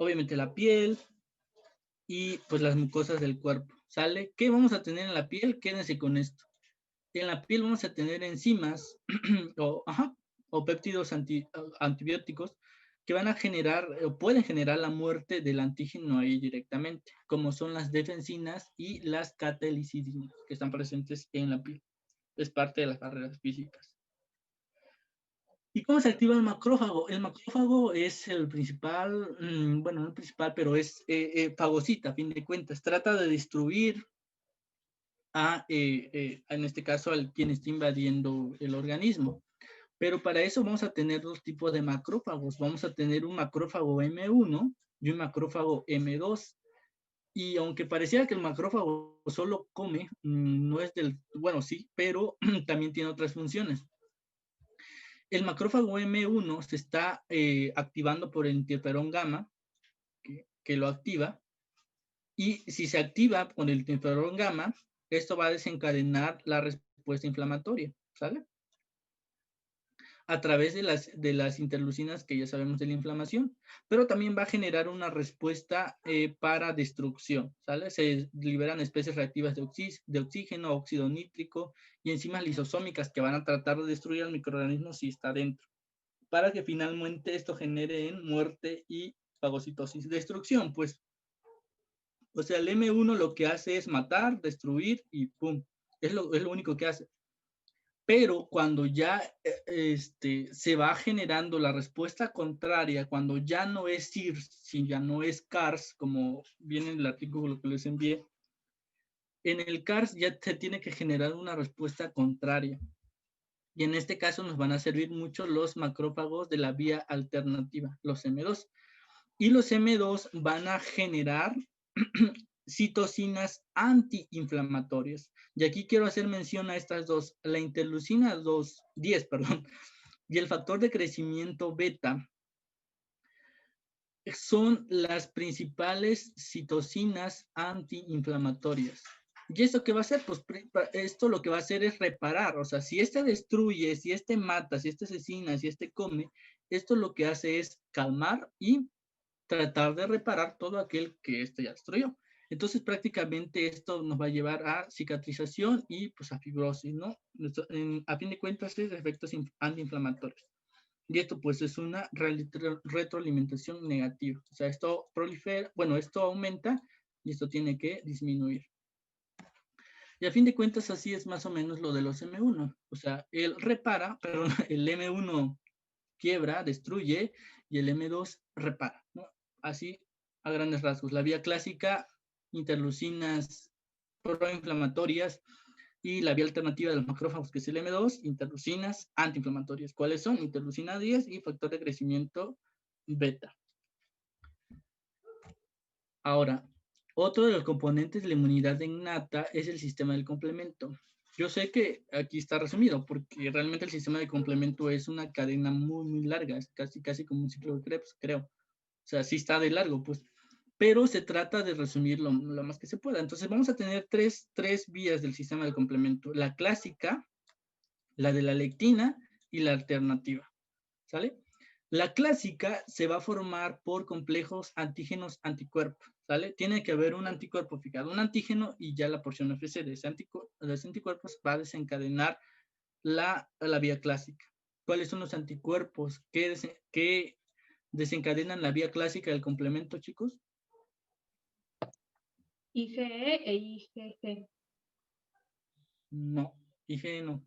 Obviamente la piel y pues las mucosas del cuerpo. ¿Sale? ¿Qué vamos a tener en la piel? Quédense con esto. En la piel vamos a tener enzimas o péptidos antibióticos que van a generar o pueden generar la muerte del antígeno ahí directamente, como son las defensinas y las catelicidinas que están presentes en la piel. Es parte de las barreras físicas. ¿Y cómo se activa el macrófago? El macrófago es el principal, bueno, no el principal, pero es fagocita, a fin de cuentas. Trata de destruir en este caso, al quien está invadiendo el organismo. Pero para eso vamos a tener dos tipos de macrófagos. Vamos a tener un macrófago M1 y un macrófago M2. Y aunque pareciera que el macrófago solo come, no es bueno, sí, pero también tiene otras funciones. El macrófago M1 se está activando por el interferón gamma, que lo activa. Y si se activa con el interferón gamma, esto va a desencadenar la respuesta inflamatoria, ¿sale? A través de las interleucinas que ya sabemos de la inflamación, pero también va a generar una respuesta para destrucción, ¿sale? Se liberan especies reactivas de oxígeno, óxido nítrico y enzimas lisosómicas que van a tratar de destruir al microorganismo si está dentro, para que finalmente esto genere en muerte y fagocitosis. Destrucción, pues. O sea, el M1 lo que hace es matar, destruir y ¡pum! Es lo único que hace. Pero cuando ya se va generando la respuesta contraria, cuando ya no es CIRS, si ya no es CARS, como viene en el artículo que les envié, en el CARS ya se tiene que generar una respuesta contraria. Y en este caso nos van a servir mucho los macrófagos de la vía alternativa, los M2. Y los M2 van a generar citocinas antiinflamatorias. Y aquí quiero hacer mención a estas dos, la interleucina 10, y el factor de crecimiento beta son las principales citocinas antiinflamatorias. ¿Y esto qué va a hacer? Pues esto lo que va a hacer es reparar. O sea, si este destruye, si este mata, si este asesina, si este come, esto lo que hace es calmar y tratar de reparar todo aquel que este ya destruyó. Entonces, prácticamente esto nos va a llevar a cicatrización y pues a fibrosis, ¿no? A fin de cuentas, es efectos antiinflamatorios. Y esto pues es una retroalimentación negativa. O sea, esto prolifera, bueno, esto aumenta y esto tiene que disminuir. Y a fin de cuentas, así es más o menos lo de los M1. O sea, él repara, pero el M1 quiebra, destruye, y el M2 repara, ¿no? Así, a grandes rasgos. La vía clásica, interleucinas proinflamatorias, y la vía alternativa de los macrófagos, que es el M2, interleucinas antiinflamatorias. ¿Cuáles son? Interleucina 10 y factor de crecimiento beta. Ahora, otro de los componentes de la inmunidad innata es el sistema del complemento. Yo sé que aquí está resumido, porque realmente el sistema de complemento es una cadena muy, muy larga, es casi como un ciclo de Krebs, creo. O sea, sí está de largo, pues. Pero se trata de resumir lo más que se pueda. Entonces vamos a tener tres vías del sistema de complemento. La clásica, la de la lectina y la alternativa, ¿sale? La clásica se va a formar por complejos antígenos-anticuerpos, ¿sale? Tiene que haber un anticuerpo fijado, un antígeno, y ya la porción FC de ese anticuerpos va a desencadenar la vía clásica. ¿Cuáles son los anticuerpos que desencadenan la vía clásica del complemento, chicos? IgE e IgG. No, IgE no.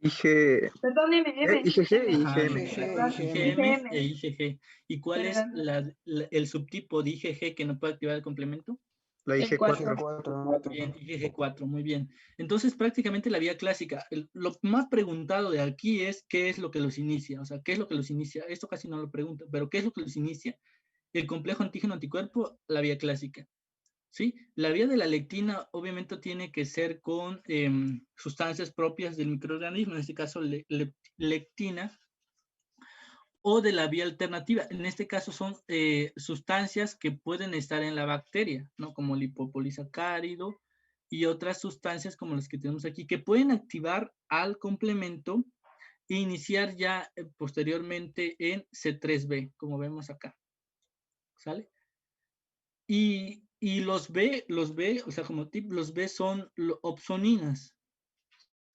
Perdón, M. IgG y Ajá, IgM. IgM e IgG. ¿Y cuál es Perdón. el subtipo de IgG que no puede activar el complemento? La El IG4. 4. Bien, IgG4, muy bien. Entonces, prácticamente la vía clásica, lo más preguntado de aquí es qué es lo que los inicia. O sea, ¿qué es lo que los inicia? Esto casi no lo pregunto, pero ¿qué es lo que los inicia? El complejo antígeno-anticuerpo, la vía clásica. ¿Sí? La vía de la lectina obviamente tiene que ser con sustancias propias del microorganismo, en este caso lectina, o de la vía alternativa. En este caso son sustancias que pueden estar en la bacteria, ¿no? Como lipopolisacárido y otras sustancias como las que tenemos aquí, que pueden activar al complemento e iniciar ya posteriormente en C3b, como vemos acá. ¿Sale? Y los B, o sea, como tip, los B son opsoninas,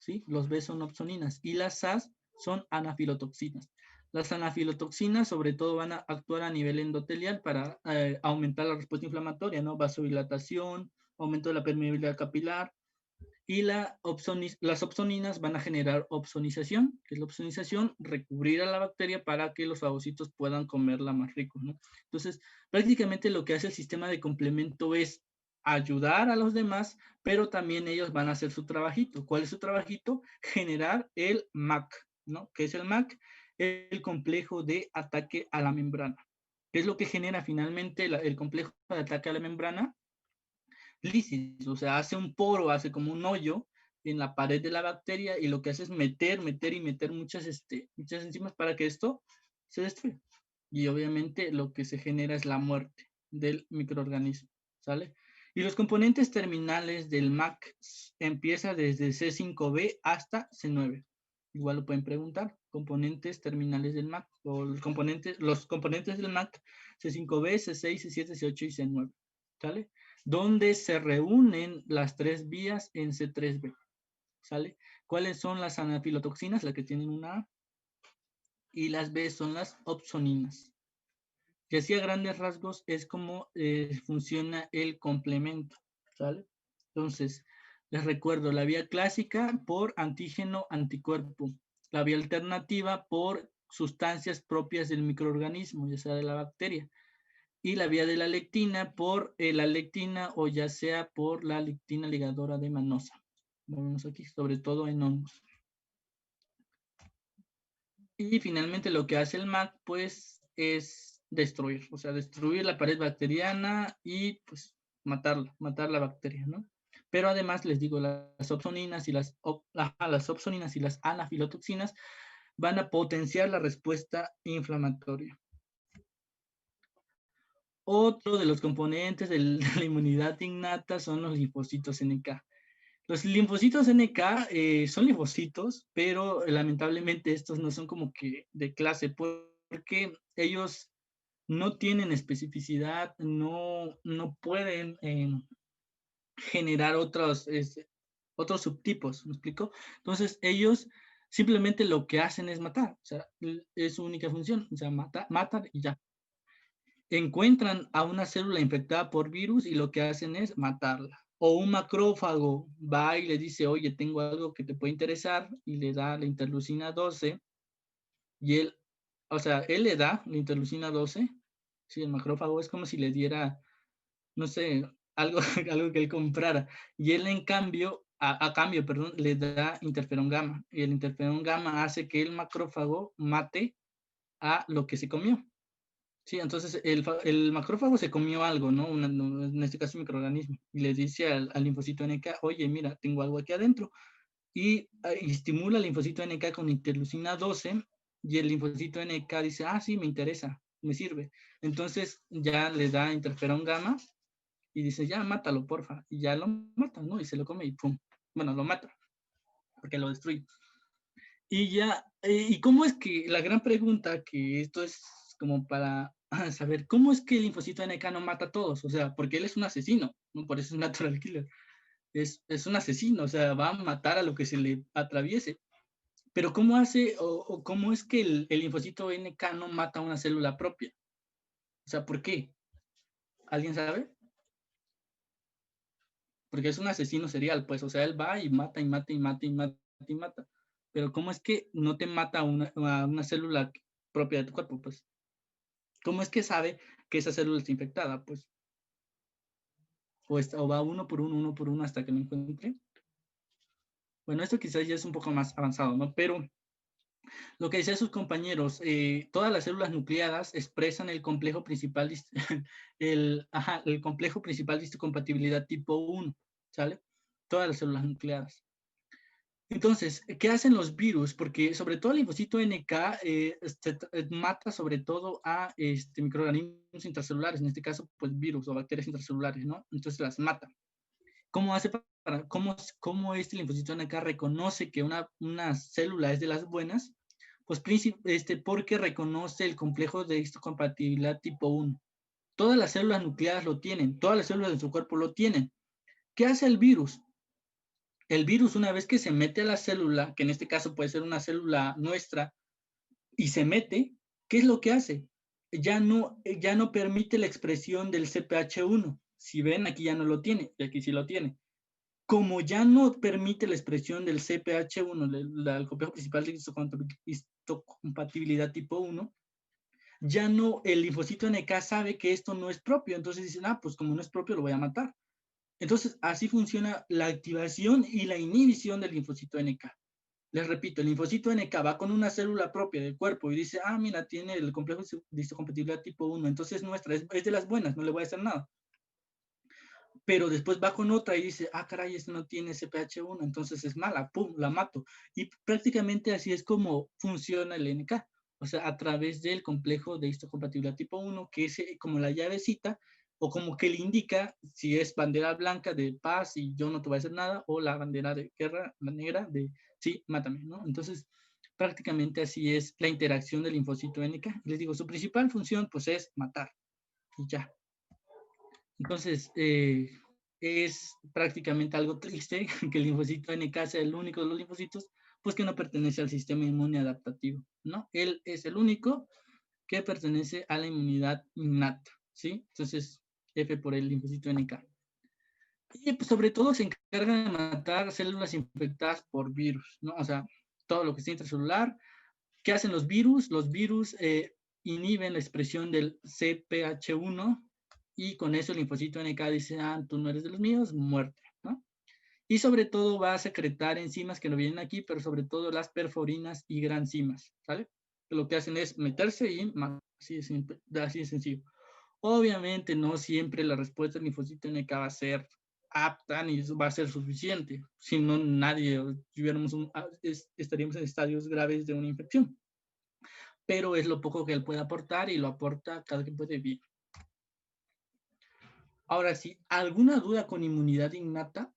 ¿sí? Los B son opsoninas y las A son anafilotoxinas. Las anafilotoxinas sobre todo van a actuar a nivel endotelial para aumentar la respuesta inflamatoria, ¿no? Vasodilatación, aumento de la permeabilidad capilar, y las opsoninas van a generar opsonización, que es la opsonización, recubrir a la bacteria para que los fagocitos puedan comerla más rico, ¿no? Entonces, prácticamente lo que hace el sistema de complemento es ayudar a los demás, pero también ellos van a hacer su trabajito. ¿Cuál es su trabajito? Generar el MAC, ¿no? ¿Qué es el MAC? El complejo de ataque a la membrana. ¿Qué es lo que genera finalmente el complejo de ataque a la membrana? Lisis, o sea, hace un poro, hace como un hoyo en la pared de la bacteria y lo que hace es meter muchas enzimas para que esto se destruya. Y obviamente lo que se genera es la muerte del microorganismo, ¿sale? Y los componentes terminales del MAC empieza desde C5b hasta C9. Igual lo pueden preguntar, componentes terminales del MAC o los componentes del MAC C5b, C6, C7, C8 y C9, ¿sale? Donde se reúnen las tres vías en C3b, ¿sale? ¿Cuáles son las anafilotoxinas? Las que tienen una A. Y las B son las opsoninas. Que así a grandes rasgos es como funciona el complemento, ¿sale? Entonces, les recuerdo, la vía clásica por antígeno-anticuerpo. La vía alternativa por sustancias propias del microorganismo, ya sea de la bacteria. Y la vía de la lectina por la lectina o ya sea por la lectina ligadora de manosa. Vamos aquí, sobre todo en hongos. Y finalmente lo que hace el MAC, pues, es destruir, o sea, destruir la pared bacteriana y, pues, matar la bacteria, ¿no? Pero además, les digo, las opsoninas y las anafilotoxinas van a potenciar la respuesta inflamatoria. Otro de los componentes de la inmunidad innata son los linfocitos NK. Los linfocitos NK son linfocitos, pero lamentablemente estos no son como que de clase, porque ellos no tienen especificidad, no pueden generar otros subtipos, ¿me explico? Entonces ellos simplemente lo que hacen es matar, o sea, es su única función, o sea, matan y ya. Encuentran a una célula infectada por virus y lo que hacen es matarla. O un macrófago va y le dice, oye, tengo algo que te puede interesar, y le da la interleucina 12, y él le da la interleucina 12, sí, el macrófago es como si le diera, no sé, algo, algo que él comprara, y él en cambio, a cambio, perdón, le da interferón gamma, y el interferón gamma hace que el macrófago mate a lo que se comió. Sí, entonces el macrófago se comió algo, ¿no? En este caso un microorganismo, y le dice al linfocito NK, oye, mira, tengo algo aquí adentro, y estimula al linfocito NK con interleucina 12, y el linfocito NK dice, ah, sí, me interesa, me sirve. Entonces ya le da interferón gamma, y dice, ya, mátalo, porfa, y ya lo mata, ¿no? Y se lo come y pum, bueno, lo mata, porque lo destruye. Y ya ¿Y cómo es que, la gran pregunta, que esto es como para saber, ¿cómo es que el linfocito NK no mata a todos? O sea, porque él es un asesino, ¿no? Por eso es natural killer. Es un asesino, o sea, va a matar a lo que se le atraviese. Pero ¿cómo hace o cómo es que el linfocito NK no mata a una célula propia? O sea, ¿por qué? ¿Alguien sabe? Porque es un asesino serial, pues, o sea, él va y mata y mata y mata y mata y mata. Pero ¿cómo es que no te mata a una célula propia de tu cuerpo, pues? ¿Cómo es que sabe que esa célula está infectada, pues? O va uno por uno hasta que lo encuentre. Bueno, esto quizás ya es un poco más avanzado, ¿no? Pero lo que decían sus compañeros, todas las células nucleadas expresan el complejo principal, el complejo principal de histocompatibilidad tipo 1, ¿sale? Todas las células nucleadas. Entonces, ¿qué hacen los virus? Porque sobre todo el linfocito NK mata sobre todo a microorganismos intracelulares, en este caso, pues virus o bacterias intracelulares, ¿no? Entonces las mata. ¿Cómo hace cómo este linfocito NK reconoce que una célula es de las buenas? Pues porque reconoce el complejo de histocompatibilidad tipo 1. Todas las células nucleadas lo tienen, todas las células de su cuerpo lo tienen. ¿Qué hace el virus? El virus, una vez que se mete a la célula, que en este caso puede ser una célula nuestra, y se mete, ¿qué es lo que hace? Ya no permite la expresión del CPH1. Si ven, aquí ya no lo tiene, y aquí sí lo tiene. Como ya no permite la expresión del CPH1, el complejo principal de histocompatibilidad tipo 1, ya no, el linfocito NK sabe que esto no es propio, entonces dicen, pues como no es propio lo voy a matar. Entonces, así funciona la activación y la inhibición del linfocito NK. Les repito, el linfocito NK va con una célula propia del cuerpo y dice, mira, tiene el complejo de histocompatibilidad tipo 1, entonces nuestra, es de las buenas, no le voy a hacer nada. Pero después va con otra y dice, caray, este no tiene CPH1, entonces es mala, pum, la mato. Y prácticamente así es como funciona el NK, o sea, a través del complejo de histocompatibilidad tipo 1, que es como la llavecita, o como que le indica si es bandera blanca de paz y yo no te voy a hacer nada, o la bandera de guerra, la negra de sí, mátame, ¿no? Entonces, prácticamente así es la interacción del linfocito NK. Les digo, su principal función, pues, es matar, y ya. Entonces, es prácticamente algo triste que el linfocito NK sea el único de los linfocitos, pues que no pertenece al sistema inmune adaptativo, ¿no? Él es el único que pertenece a la inmunidad innata, ¿sí? Entonces, F por el linfocito NK. Y pues, sobre todo se encarga de matar células infectadas por virus, ¿no? O sea, todo lo que está intracelular. ¿Qué hacen los virus? Los virus inhiben la expresión del CPH1 y con eso el linfocito NK dice, tú no eres de los míos, muerte, ¿no? Y sobre todo va a secretar enzimas que no vienen aquí, pero sobre todo las perforinas y granzimas, ¿sale? Lo que hacen es meterse y así de sencillo. Obviamente no siempre la respuesta del linfocito NK va a ser apta ni va a ser suficiente, si no nadie estaríamos en estadios graves de una infección. Pero es lo poco que él puede aportar y lo aporta cada que puede bien. Ahora sí, ¿alguna duda con inmunidad innata?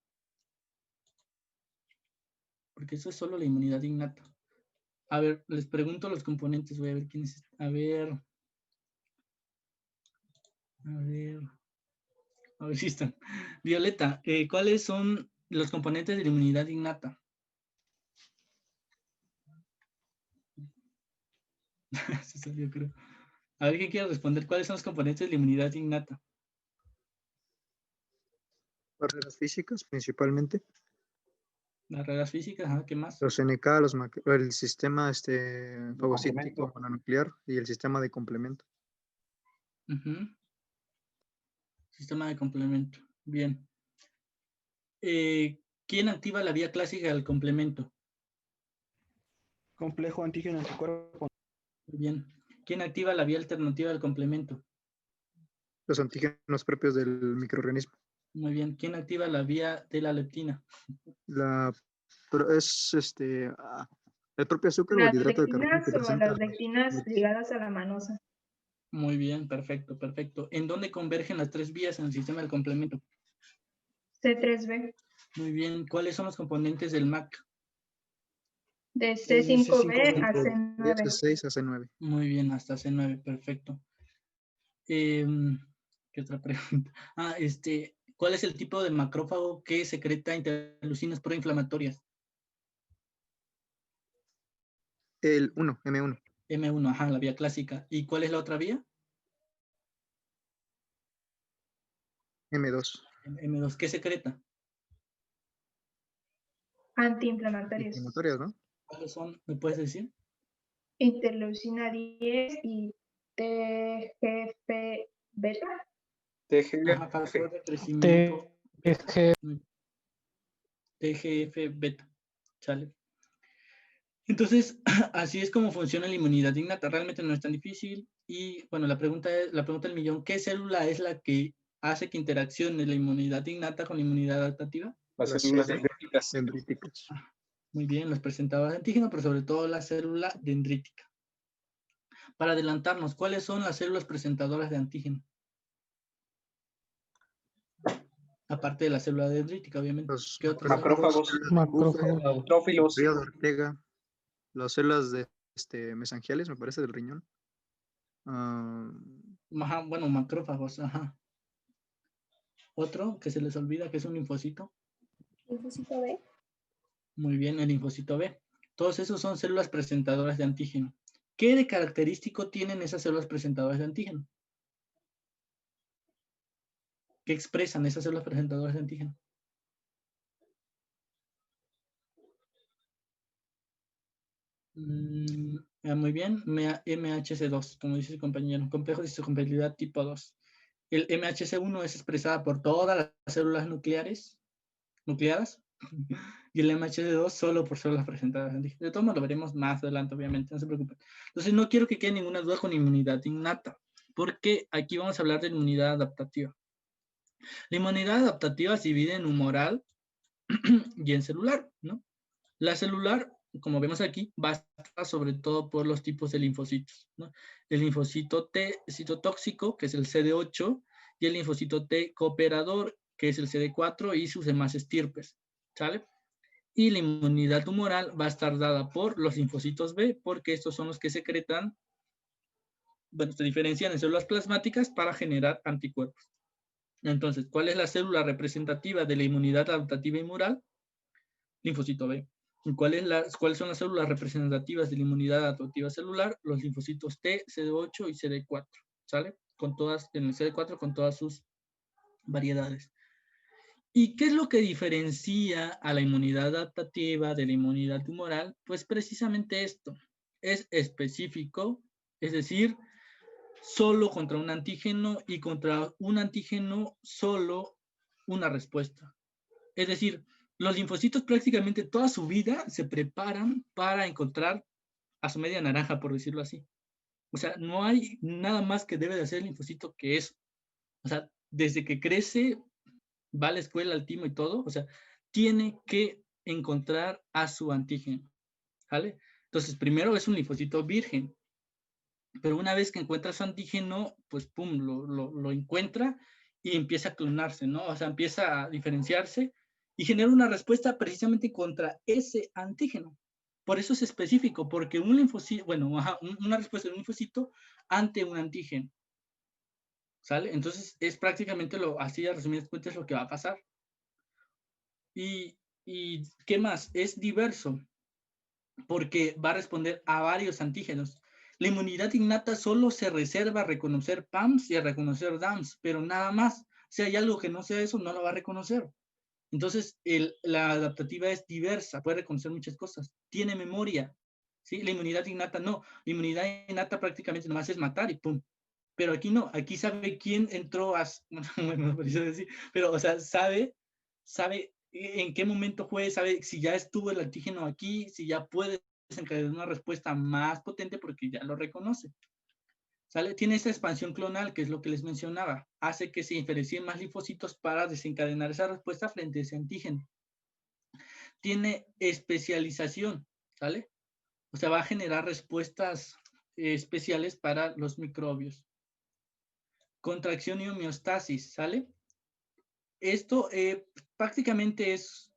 Porque eso es solo la inmunidad innata. A ver, les pregunto los componentes, voy a ver quiénes. A ver si están. Violeta, ¿cuáles son los componentes de la inmunidad innata? Se salió, creo. A ver, ¿quién quiere responder? ¿Cuáles son los componentes de la inmunidad innata? Barreras físicas, principalmente. Las reglas físicas, ¿qué más? Los NK, el sistema fagocítico mononuclear y el sistema de complemento. Sistema de complemento. Bien. ¿Quién activa la vía clásica del complemento? Complejo antígeno anticuerpo. Muy bien. ¿Quién activa la vía alternativa del complemento? Los antígenos propios del microorganismo. Muy bien. ¿Quién activa la vía de la leptina? El propio azúcar o el Las hidrato de carbono lectinas que o presenta. las lectinas ligadas a la manosa. Muy bien, perfecto, perfecto. ¿En dónde convergen las tres vías en el sistema del complemento? C3b. Muy bien. ¿Cuáles son los componentes del MAC? De C5b a De C9. C6 a C9. Muy bien, hasta C9, perfecto. ¿Qué otra pregunta? ¿Cuál es el tipo de macrófago que secreta interleucinas proinflamatorias? El 1, M1. M1, ajá, la vía clásica. ¿Y cuál es la otra vía? M2. M2, ¿qué secreta? Antiinflamatorios. Inflamatorias, ¿no? ¿Cuáles son? ¿Me puedes decir? Interleucina 10 y TGF beta. Ajá, factor de crecimiento. TGF beta. ¿Sale? Entonces, así es como funciona la inmunidad innata. Realmente no es tan difícil. Y bueno, la pregunta del millón, ¿qué célula es la que hace que interaccione la inmunidad innata con la inmunidad adaptativa? Las células dendríticas. Dendríticas. Muy bien, los presentadores de antígeno, pero sobre todo la célula dendrítica. Para adelantarnos, ¿cuáles son las células presentadoras de antígeno? Aparte de la célula dendrítica, obviamente. Los ¿Qué otras? Macrófagos. Neutrófilos. Río de Ortega. Las células de mesangiales, me parece, del riñón. Ajá, bueno, macrófagos, ajá. Otro que se les olvida, que es un linfocito. Linfocito B. Muy bien, el linfocito B. Todos esos son células presentadoras de antígeno. ¿Qué de característico tienen esas células presentadoras de antígeno? ¿Qué expresan esas células presentadoras de antígeno? Muy bien, MHC2, como dice su compañero, complejo de histocompatibilidad tipo 2. El MHC1 es expresada por todas las células nucleadas y el MHC2 solo por células presentadas de antígeno. De todo modo lo veremos más adelante, obviamente, no se preocupen. Entonces no quiero que quede ninguna duda con inmunidad innata, porque aquí vamos a hablar de inmunidad adaptativa. La inmunidad adaptativa se divide en humoral y en celular, ¿no? La celular, como vemos aquí, basta sobre todo por los tipos de linfocitos, ¿no? El linfocito T citotóxico, que es el CD8, y el linfocito T cooperador, que es el CD4 y sus demás estirpes, ¿sale? Y la inmunidad tumoral va a estar dada por los linfocitos B, porque estos son los que secretan, bueno, se diferencian en células plasmáticas para generar anticuerpos. Entonces, ¿cuál es la célula representativa de la inmunidad adaptativa inmural? Linfocito B. ¿Cuáles son las células representativas de la inmunidad adaptativa celular? Los linfocitos T, CD8 y CD4, ¿sale? En el CD4 con todas sus variedades. ¿Y qué es lo que diferencia a la inmunidad adaptativa de la inmunidad tumoral? Pues precisamente esto. Es específico, es decir, solo contra un antígeno y contra un antígeno solo una respuesta. Es decir, los linfocitos prácticamente toda su vida se preparan para encontrar a su media naranja, por decirlo así. O sea, no hay nada más que debe de hacer el linfocito que eso. O sea, desde que crece, va a la escuela, al timo y todo, o sea, tiene que encontrar a su antígeno, ¿vale? Entonces, primero es un linfocito virgen, pero una vez que encuentra su antígeno, pues pum, lo encuentra y empieza a clonarse, ¿no? O sea, empieza a diferenciarse y genera una respuesta precisamente contra ese antígeno. Por eso es específico, porque un linfocito, bueno, una respuesta de un linfocito ante un antígeno, ¿sale? Entonces, es prácticamente así a resumidas cuentas lo que va a pasar. ¿Y qué más? Es diverso, porque va a responder a varios antígenos. La inmunidad innata solo se reserva a reconocer PAMS y a reconocer DAMS, pero nada más. Si hay algo que no sea eso, no lo va a reconocer. Entonces, la adaptativa es diversa, puede reconocer muchas cosas. Tiene memoria, ¿sí? La inmunidad innata no. La inmunidad innata prácticamente nomás es matar y pum. Pero aquí no, aquí sabe quién entró a... Bueno, me parece decir, pero, o sea, sabe en qué momento fue, sabe si ya estuvo el antígeno aquí, si ya puede desencadenar una respuesta más potente porque ya lo reconoce. ¿Sale? Tiene esta expansión clonal, que es lo que les mencionaba. Hace que se diferencien más linfocitos para desencadenar esa respuesta frente a ese antígeno. Tiene especialización, ¿sale? O sea, va a generar respuestas especiales para los microbios. Contracción y homeostasis, ¿sale? Esto prácticamente es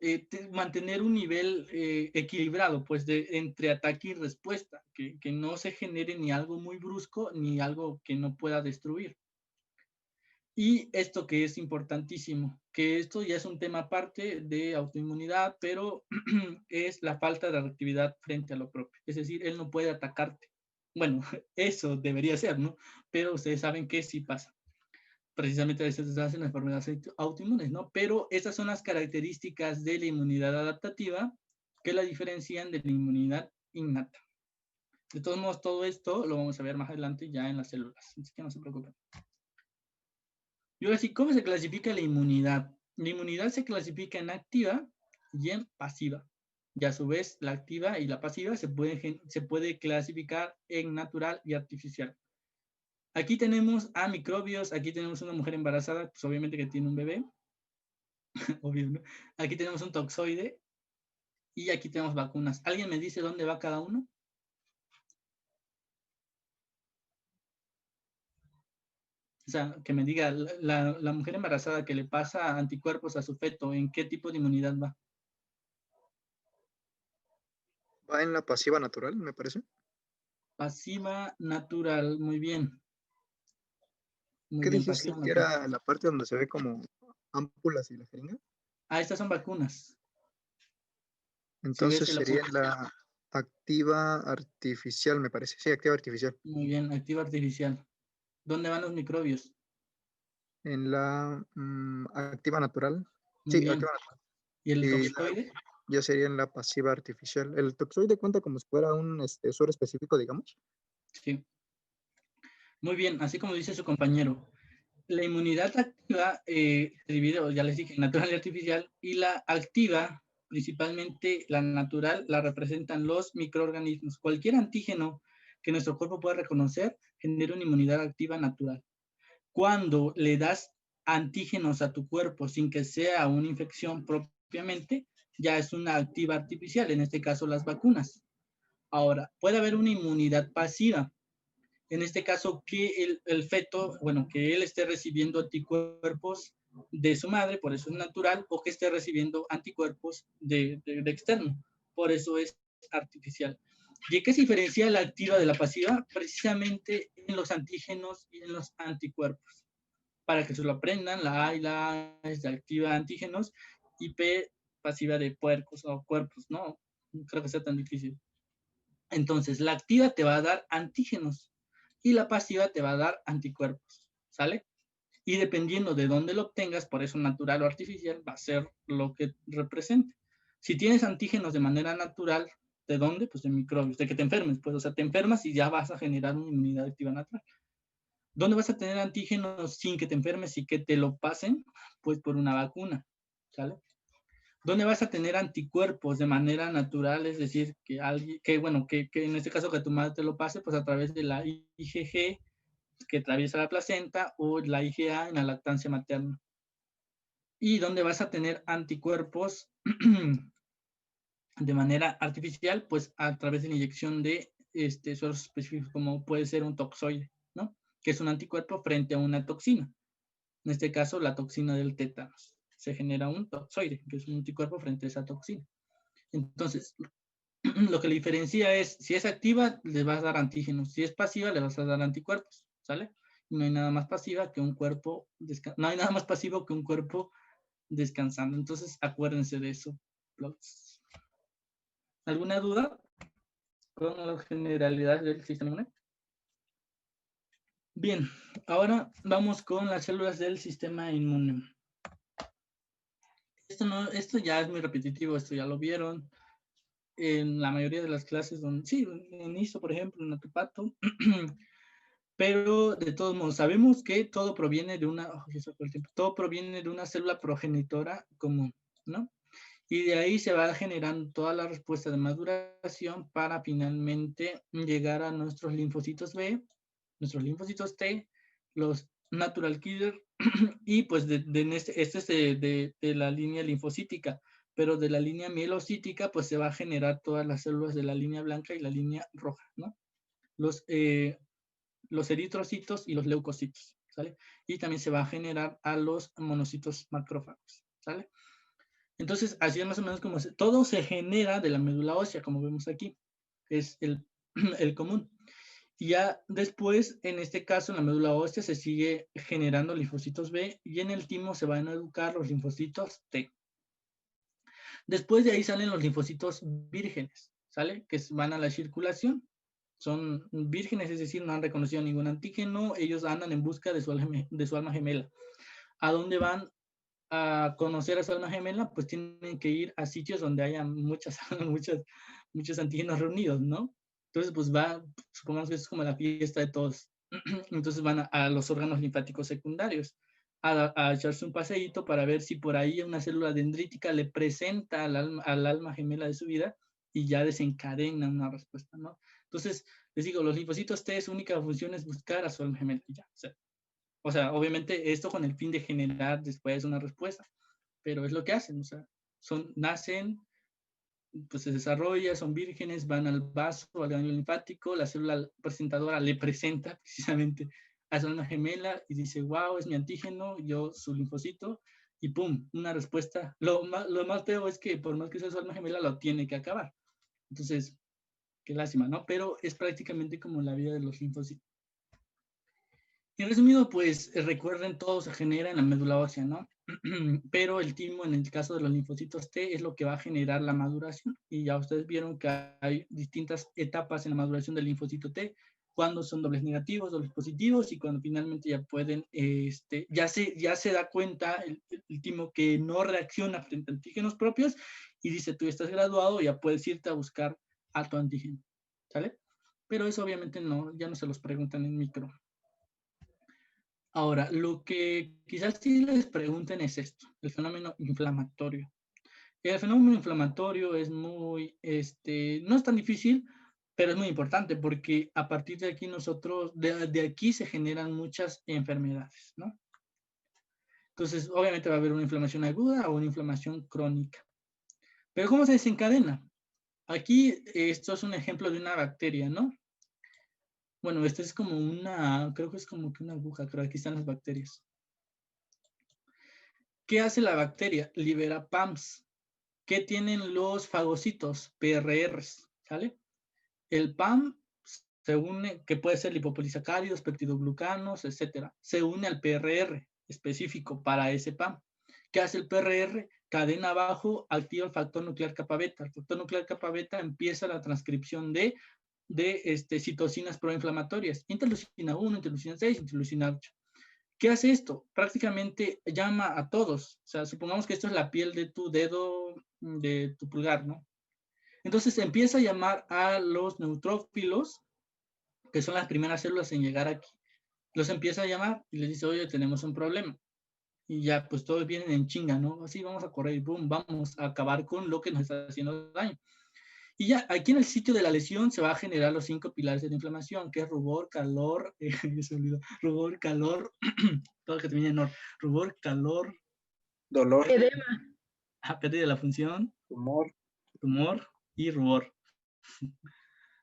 mantener un nivel equilibrado, pues, entre ataque y respuesta, que no se genere ni algo muy brusco ni algo que no pueda destruir. Y esto que es importantísimo, que esto ya es un tema aparte de autoinmunidad, pero es la falta de reactividad frente a lo propio. Es decir, él no puede atacarte. Bueno, eso debería ser, ¿no? Pero ustedes saben que sí pasa. Precisamente a veces se hacen enfermedades autoinmunes, ¿no? Pero esas son las características de la inmunidad adaptativa que la diferencian de la inmunidad innata. De todos modos, todo esto lo vamos a ver más adelante ya en las células, así que no se preocupen. Y ahora sí, ¿cómo se clasifica la inmunidad? La inmunidad se clasifica en activa y en pasiva. Y a su vez, la activa y la pasiva se puede clasificar en natural y artificial. Aquí tenemos a microbios, aquí tenemos una mujer embarazada, pues obviamente que tiene un bebé. Obvio, ¿no? Aquí tenemos un toxoide y aquí tenemos vacunas. ¿Alguien me dice dónde va cada uno? O sea, que me diga, la mujer embarazada que le pasa anticuerpos a su feto, ¿en qué tipo de inmunidad va? Va en la pasiva natural, me parece. Pasiva natural, muy bien. Muy ¿Qué bien, dijiste pasiva que natural. era la parte donde se ve como ámpulas y la jeringa? Ah, estas son vacunas. Entonces Sí, sería la activa artificial, me parece. Sí, activa artificial. muy bien, activa artificial. ¿Dónde van los microbios? En la activa natural. Muy Sí, bien. activa natural. ¿Y el Y toxoide? ya sería en la pasiva artificial. ¿El toxoide cuenta como si fuera un suero específico, digamos? Sí. Muy bien, así como dice su compañero. La inmunidad activa se divide, ya les dije, natural y artificial, y la activa, principalmente la natural, la representan los microorganismos. Cualquier antígeno que nuestro cuerpo pueda reconocer genera una inmunidad activa natural. Cuando le das antígenos a tu cuerpo sin que sea una infección propiamente, ya es una activa artificial, en este caso las vacunas. Ahora, puede haber una inmunidad pasiva. En este caso, que el feto, bueno, que él esté recibiendo anticuerpos de su madre, por eso es natural, o que esté recibiendo anticuerpos de externo, por eso es artificial. ¿Y qué se diferencia la activa de la pasiva? Precisamente en los antígenos y en los anticuerpos. Para que se lo aprendan, la A y la A es de activa antígenos y P pasiva de puercos o cuerpos, ¿no? No creo que sea tan difícil. Entonces, la activa te va a dar antígenos y la pasiva te va a dar anticuerpos, ¿sale? Y dependiendo de dónde lo obtengas, por eso natural o artificial, va a ser lo que represente. Si tienes antígenos de manera natural, ¿de dónde? Pues de microbios, de que te enfermes, pues, o sea, te enfermas y ya vas a generar una inmunidad activa natural. ¿Dónde vas a tener antígenos sin que te enfermes y que te lo pasen? Pues por una vacuna, ¿sale? ¿Dónde vas a tener anticuerpos de manera natural? Es decir, que alguien, que bueno, que en este caso que tu madre te lo pase, pues a través de la IgG que atraviesa la placenta o la IgA en la lactancia materna. ¿Y dónde vas a tener anticuerpos de manera artificial? Pues a través de la inyección de sueros específicos, como puede ser un toxoide, ¿no? Que es un anticuerpo frente a una toxina. En este caso, la toxina del tétanos. Se genera un toxoide, que es un anticuerpo frente a esa toxina. Entonces, lo que le diferencia es, si es activa, le vas a dar antígenos. Si es pasiva, le vas a dar anticuerpos, ¿sale? Y no hay nada más pasiva que un cuerpo, no hay nada más pasivo que un cuerpo descansando. Entonces, acuérdense de eso. ¿Alguna duda con las generalidades del sistema inmune? Bien, ahora vamos con las células del sistema inmune. Esto ya es muy repetitivo, esto ya lo vieron en la mayoría de las clases, sí, en ISO, por ejemplo, en Atupato, pero de todos modos, sabemos que todo proviene de todo proviene de una célula progenitora común, ¿no? Y de ahí se va generando toda la respuesta de maduración para finalmente llegar a nuestros linfocitos B, nuestros linfocitos T, los natural killer, y pues este es de la línea linfocítica, pero de la línea mielocítica pues se va a generar todas las células de la línea blanca y la línea roja, ¿no? Los eritrocitos y los leucocitos, ¿sale? Y también se va a generar a los monocitos macrófagos, ¿sale? Entonces, así es más o menos como todo se genera de la médula ósea, como vemos aquí. Es el común. Y ya después, en este caso, en la médula ósea se sigue generando linfocitos B y en el timo se van a educar los linfocitos T. Después de ahí salen los linfocitos vírgenes, ¿sale? Que van a la circulación. Son vírgenes, es decir, no han reconocido ningún antígeno, ellos andan en busca de su alma gemela. ¿A dónde van a conocer a su alma gemela? Pues tienen que ir a sitios donde haya muchos antígenos reunidos, ¿no? Entonces, pues supongamos que es como la fiesta de todos. Entonces van a los órganos linfáticos secundarios a echarse un paseíto para ver si por ahí una célula dendrítica le presenta al alma gemela de su vida y ya desencadena una respuesta, ¿no? Entonces, les digo, los linfocitos T, su única función es buscar a su alma gemela y ya. O sea, obviamente esto con el fin de generar después una respuesta, pero es lo que hacen, o sea, nacen, pues se desarrolla, son vírgenes, van al vaso, al ganglio linfático, la célula presentadora le presenta precisamente a su alma gemela y dice, wow, es mi antígeno, yo su linfocito, y pum, una respuesta. Lo más feo es que por más que sea su alma gemela, lo tiene que acabar. Entonces, qué lástima, ¿no? Pero es prácticamente como la vida de los linfocitos. En resumido, pues recuerden, todo se genera en la médula ósea, ¿no? Pero el timo, en el caso de los linfocitos T, es lo que va a generar la maduración. Y ya ustedes vieron que hay distintas etapas en la maduración del linfocito T, cuando son dobles negativos, dobles positivos, y cuando finalmente ya pueden, ya se da cuenta el timo que no reacciona frente a antígenos propios, y dice, tú estás graduado, ya puedes irte a buscar a tu antígeno, ¿sale? Pero eso obviamente no, ya no se los preguntan en micro. Ahora, lo que quizás sí les pregunten es esto, el fenómeno inflamatorio. El fenómeno inflamatorio es muy, no es tan difícil, pero es muy importante porque a partir de aquí de aquí se generan muchas enfermedades, ¿no? Entonces, obviamente va a haber una inflamación aguda o una inflamación crónica. Pero ¿cómo se desencadena? Aquí, esto es un ejemplo de una bacteria, ¿no? Bueno, esto es como creo que es como que una aguja, creo que aquí están las bacterias. ¿Qué hace la bacteria? Libera PAMs. ¿Qué tienen los fagocitos? PRRs, ¿sale? El PAM se une, que puede ser lipopolisacáridos, peptidoglucanos, etc. Se une al PRR específico para ese PAM. ¿Qué hace el PRR? Cadena abajo, activa el factor nuclear kappa beta. El factor nuclear kappa beta empieza la transcripción de citocinas proinflamatorias. Interleucina 1, interleucina 6, interleucina 8. ¿Qué hace esto? Prácticamente llama a todos. O sea, supongamos que esto es la piel de tu dedo, de tu pulgar, ¿no? Entonces empieza a llamar a los neutrófilos, que son las primeras células en llegar aquí. Los empieza a llamar y les dice, oye, tenemos un problema. Y ya, pues todos vienen en chinga, ¿no? Así vamos a correr y boom, vamos a acabar con lo que nos está haciendo daño. Y ya, aquí en el sitio de la lesión se va a generar los 5 pilares de la inflamación, que es rubor, calor, rubor, calor, todo lo que termina en nor, rubor, calor, dolor, edema, pérdida de la función, tumor y rubor.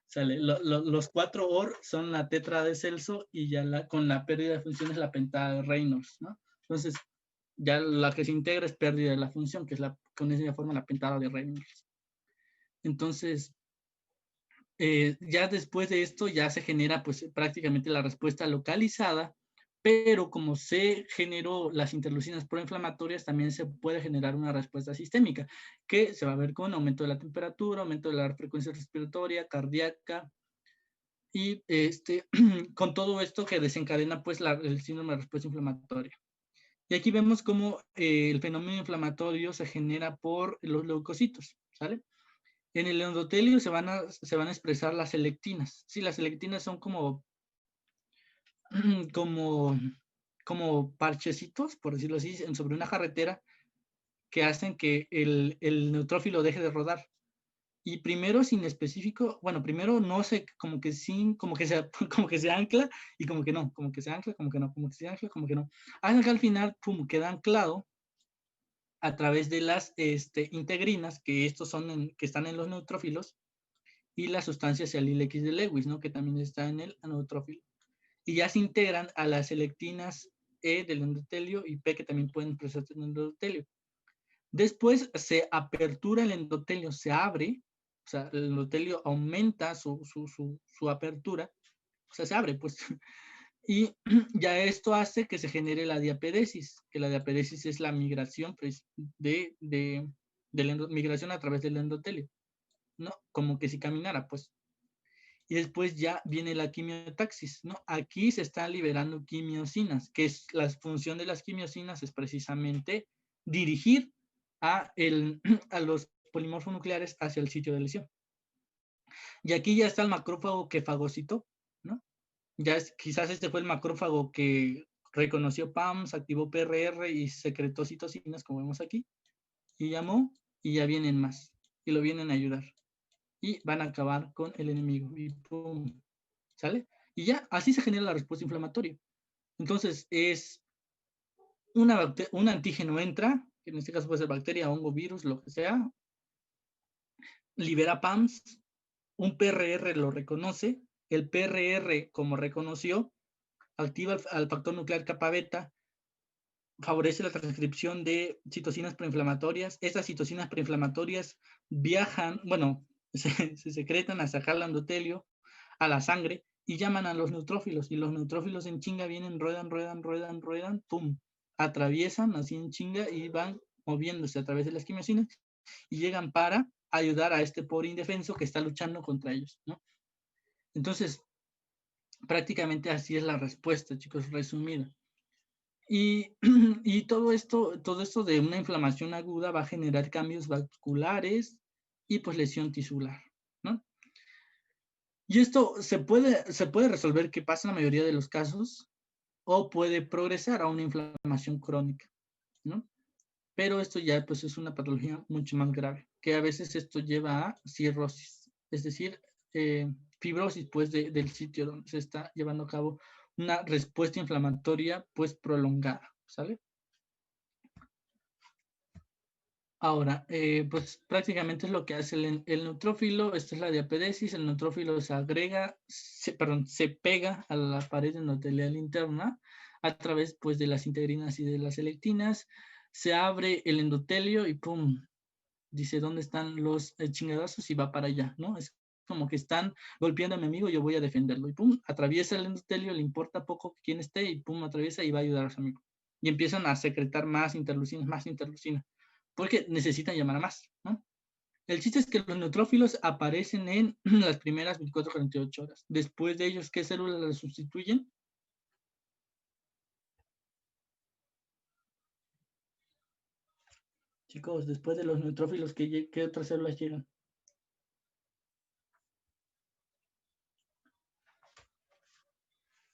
Sale. Los 4 OR son la tetra de Celso y ya con la pérdida de función es la pentada de Reynolds, ¿no? Entonces, ya la que se integra es pérdida de la función, que es con esa forma la pentada de Reynolds. Entonces, ya después de esto ya se genera pues prácticamente la respuesta localizada, pero como se generó las interleucinas proinflamatorias, también se puede generar una respuesta sistémica, que se va a ver con aumento de la temperatura, aumento de la frecuencia respiratoria, cardíaca, y con todo esto que desencadena pues el síndrome de respuesta inflamatoria. Y aquí vemos cómo el fenómeno inflamatorio se genera por los leucocitos, ¿sale? En el endotelio se van a expresar las selectinas. Sí, las selectinas son como parchecitos, por decirlo así, sobre una carretera que hacen que el neutrófilo deje de rodar. Y primero sin específico, bueno, primero no sé, como que se ancla y como que no, como que se ancla, como que no, como que se ancla, como que no. Hasta que al final, pum, queda anclado a través de las integrinas, que estos que están en los neutrófilos, y la sustancia celil X de Lewis, ¿no? Que también está en el neutrófilo. Y ya se integran a las selectinas E del endotelio y P, que también pueden expresarse en el endotelio. Después se apertura el endotelio, se abre, o sea, el endotelio aumenta su apertura, o sea, se abre, pues. Y ya esto hace que se genere la diapedesis, que la diapedesis es la migración pues, migración a través del endotelio, ¿no? Como que si caminara, pues. Y después ya viene la quimiotaxis, ¿no? Aquí se están liberando quimiosinas, que es la función de las quimiosinas es precisamente dirigir a los polimorfos nucleares hacia el sitio de lesión. Y aquí ya está el macrófago que fagocitó, ¿no? Quizás este fue el macrófago que reconoció PAMS, activó PRR y secretó citocinas, como vemos aquí, y llamó, y ya vienen más, y lo vienen a ayudar. Y van a acabar con el enemigo, y pum, ¿sale? Y ya, así se genera la respuesta inflamatoria. Entonces, es un antígeno entra, que en este caso puede ser bacteria, hongo, virus, lo que sea, libera PAMS, un PRR lo reconoce, el PRR, como reconoció, activa al factor nuclear kappa beta, favorece la transcripción de citocinas preinflamatorias. Estas citocinas preinflamatorias viajan, bueno, se secretan a sacar el endotelio, a la sangre, y llaman a los neutrófilos, y los neutrófilos en chinga vienen, ruedan, pum, atraviesan así en chinga y van moviéndose a través de las quimiosinas y llegan para ayudar a este pobre indefenso que está luchando contra ellos, ¿no? Entonces, prácticamente así es la respuesta, chicos, resumida. Y, y todo esto de una inflamación aguda va a generar cambios vasculares y pues lesión tisular, ¿no? Y esto se puede resolver, que pasa en la mayoría de los casos, o puede progresar a una inflamación crónica, ¿no? Pero esto ya pues es una patología mucho más grave, que a veces esto lleva a cirrosis, es decir, fibrosis pues del sitio donde se está llevando a cabo una respuesta inflamatoria pues prolongada, ¿sale? Ahora, pues prácticamente es lo que hace el neutrófilo. Esta es la diapedesis. El neutrófilo se pega a la pared endotelial interna a través pues, de las integrinas y de las electinas. Se abre el endotelio y ¡pum! Dice, ¿dónde están los chingadazos? Y va para allá, ¿no? Es como que están golpeando a mi amigo, yo voy a defenderlo. Y ¡pum! Atraviesa el endotelio, le importa poco quién esté y ¡pum! Atraviesa y va a ayudar a su amigo. Y empiezan a secretar más interleucinas, porque necesitan llamar a más, ¿no? El chiste es que los neutrófilos aparecen en las primeras 24-48 horas. Después de ellos, ¿qué células las sustituyen? Chicos, después de los neutrófilos, ¿qué otras células llegan?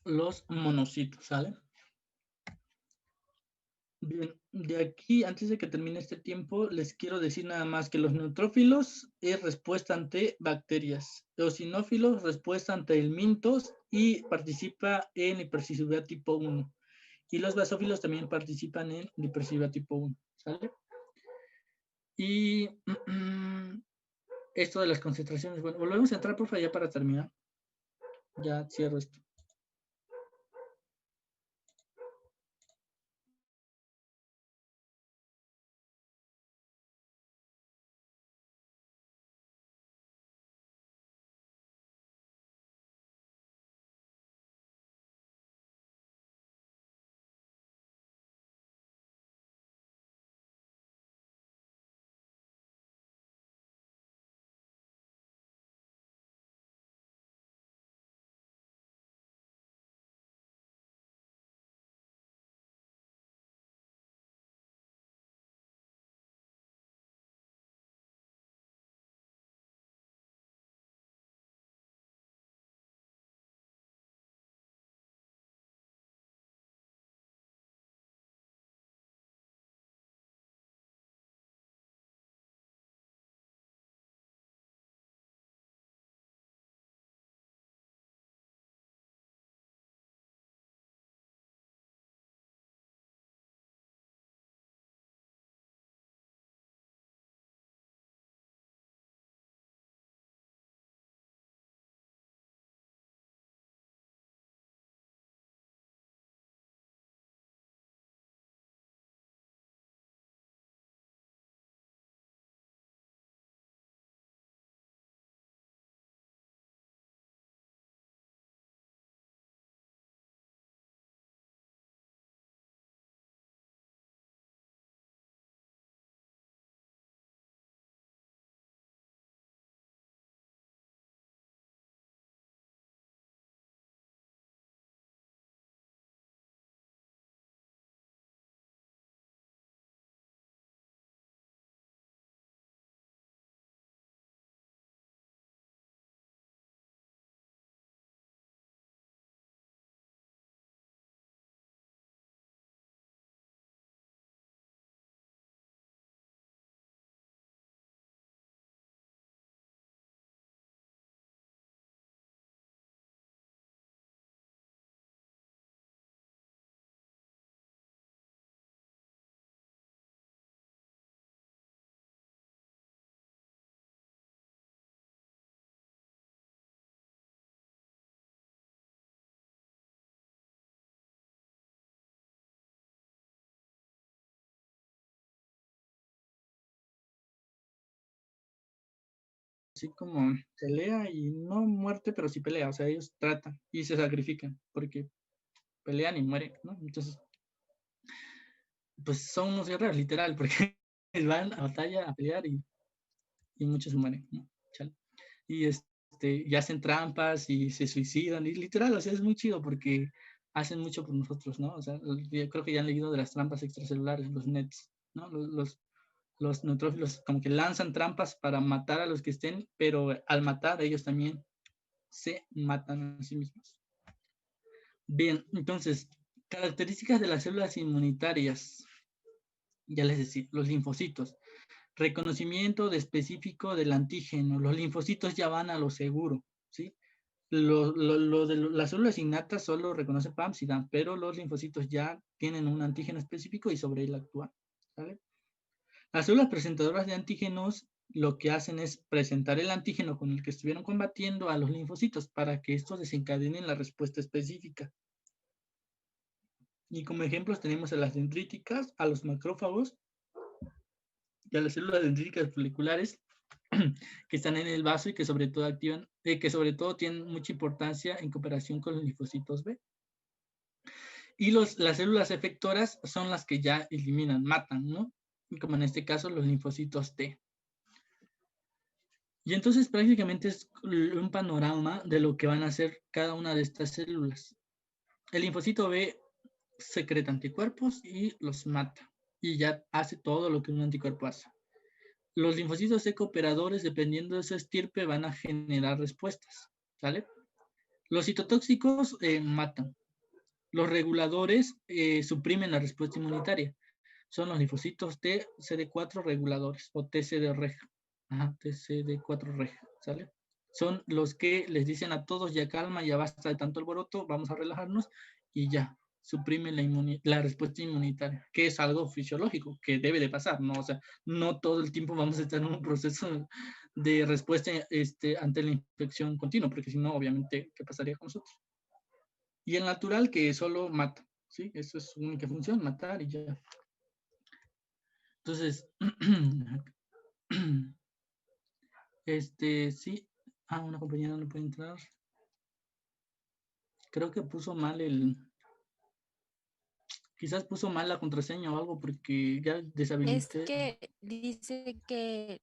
Los monocitos, ¿sale? Bien, de aquí, antes de que termine este tiempo, les quiero decir nada más que los neutrófilos es respuesta ante bacterias, eosinófilos respuesta ante helmintos y participa en hipersensibilidad tipo 1. Y los basófilos también participan en hipersensibilidad tipo 1, ¿sale? Y esto de las concentraciones, bueno, volvemos a entrar por favor ya para terminar. Ya cierro esto. así como pelea y no muerte, pero sí pelea. O sea, ellos tratan y se sacrifican porque pelean y mueren, ¿no? Entonces, pues son unos guerreros, literal, porque van a batalla a pelear y muchos mueren, ¿no? Chale. Y hacen trampas y se suicidan, y literal, o sea, es muy chido porque hacen mucho por nosotros, ¿no? O sea, yo creo que ya han leído de las trampas extracelulares, los nets, ¿no? Los neutrófilos como que lanzan trampas para matar a los que estén, pero al matar ellos también se matan a sí mismos. Bien, entonces, características de las células inmunitarias. Ya les decía, los linfocitos. Reconocimiento de específico del antígeno. Los linfocitos ya van a lo seguro, ¿sí? Las células innatas solo reconocen PAMS y DAM, pero los linfocitos ya tienen un antígeno específico y sobre él actúan, ¿vale? Las células presentadoras de antígenos lo que hacen es presentar el antígeno con el que estuvieron combatiendo a los linfocitos para que estos desencadenen la respuesta específica. Y como ejemplos tenemos a las dendríticas, a los macrófagos y a las células dendríticas foliculares que están en el vaso y que sobre todo tienen mucha importancia en cooperación con los linfocitos B. Y las células efectoras son las que ya eliminan, matan, ¿no? Como en este caso los linfocitos T. Y entonces prácticamente es un panorama de lo que van a hacer cada una de estas células. El linfocito B secreta anticuerpos y los mata. Y ya hace todo lo que un anticuerpo hace. Los linfocitos C cooperadores, dependiendo de su estirpe, van a generar respuestas, ¿sale? Los citotóxicos matan. Los reguladores suprimen la respuesta inmunitaria. Son los linfocitos T, CD4 reguladores, o TCD-REG. Ajá, TCD4-REG, ¿sale? Son los que les dicen a todos, ya calma, ya basta de tanto alboroto, vamos a relajarnos, y ya, suprimen la respuesta inmunitaria, que es algo fisiológico, que debe de pasar, ¿no? O sea, no todo el tiempo vamos a estar en un proceso de respuesta ante la infección continua, porque si no, obviamente, ¿qué pasaría con nosotros? Y el natural, que solo mata, ¿sí? Eso es su única función, matar y ya. Entonces, sí. Una compañera no puede entrar. Creo que puso mal quizás puso mal la contraseña o algo porque ya deshabilité. Es que dice que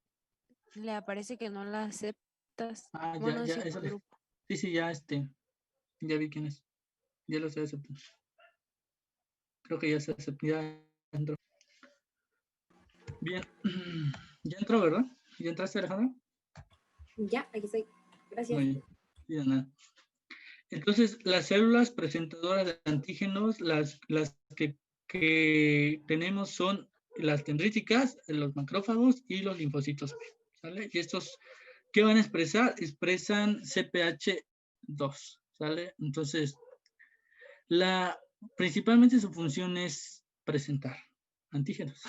le aparece que no la aceptas. Bueno, ya, sí, eso por grupo. Sí, ya ya vi quién es. Ya lo estoy aceptando. Creo que ya se aceptó, ya entró. Bien, ya entró, ¿verdad? ¿Ya entraste, Alejandra? Ya, aquí estoy. Gracias. Muy bien, de nada. Entonces, las células presentadoras de antígenos, las que tenemos son las dendríticas, los macrófagos y los linfocitos B, ¿sale? Y estos, ¿qué van a expresar? Expresan CPH2, ¿sale? Entonces, principalmente su función es presentar antígenos,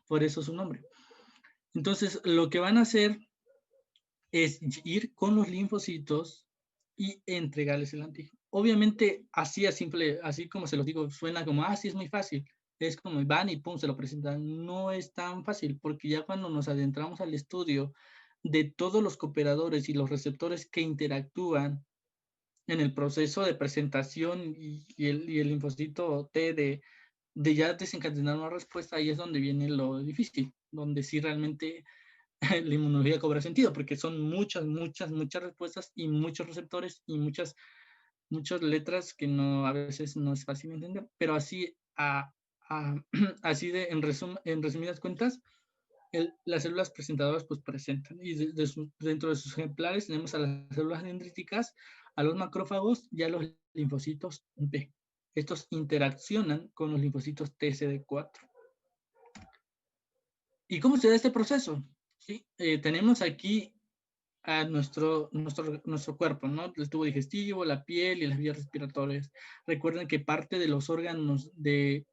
por eso su nombre. Entonces, lo que van a hacer es ir con los linfocitos y entregarles el antígeno. Obviamente, así como se los digo, suena como, sí, es muy fácil. Es como van y pum, se lo presentan. No es tan fácil, porque ya cuando nos adentramos al estudio de todos los cooperadores y los receptores que interactúan en el proceso de presentación y el linfocito T de ya desencadenar una respuesta, ahí es donde viene lo difícil, donde sí realmente la inmunología cobra sentido, porque son muchas respuestas y muchos receptores y muchas letras que a veces no es fácil entender, pero así, en resumidas cuentas, las células presentadoras pues presentan, y dentro de sus ejemplares tenemos a las células dendríticas, a los macrófagos y a los linfocitos B. Estos interaccionan con los linfocitos TCD4. ¿Y cómo se da este proceso? ¿Sí? Tenemos aquí a nuestro cuerpo, ¿no? El tubo digestivo, la piel y las vías respiratorias. Recuerden que parte de los órganos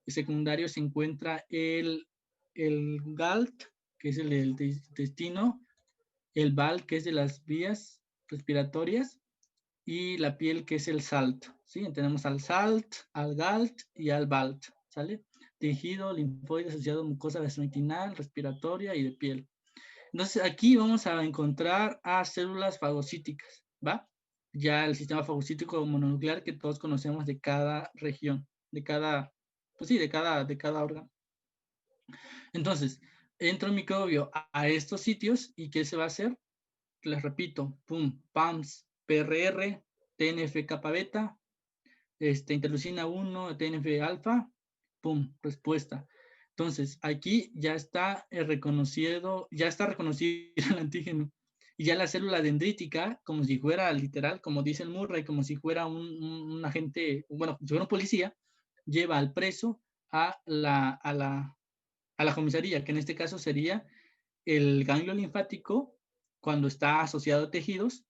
secundarios se encuentra el GALT, que es el del intestino, el BAL, que es de las vías respiratorias, y la piel, que es el SALT, ¿sí? Tenemos al SALT, al GALT y al BALT, ¿sale? Tejido linfoide asociado a mucosa gastrointestinal, respiratoria y de piel. Entonces aquí vamos a encontrar a células fagocíticas, ¿va? Ya el sistema fagocítico mononuclear que todos conocemos de cada región, de cada, pues sí, de cada órgano. Entonces, entra un microbio a estos sitios y ¿qué se va a hacer? Les repito, pum, PAMS, PRR, TNF kappa beta, interleucina 1, TNF alfa, pum, respuesta. Entonces, aquí ya está reconocido el antígeno. Y ya la célula dendrítica, como si fuera literal, como dice el Murray, como si fuera un agente, bueno, si fuera un policía, lleva al preso a la comisaría, que en este caso sería el ganglio linfático cuando está asociado a tejidos,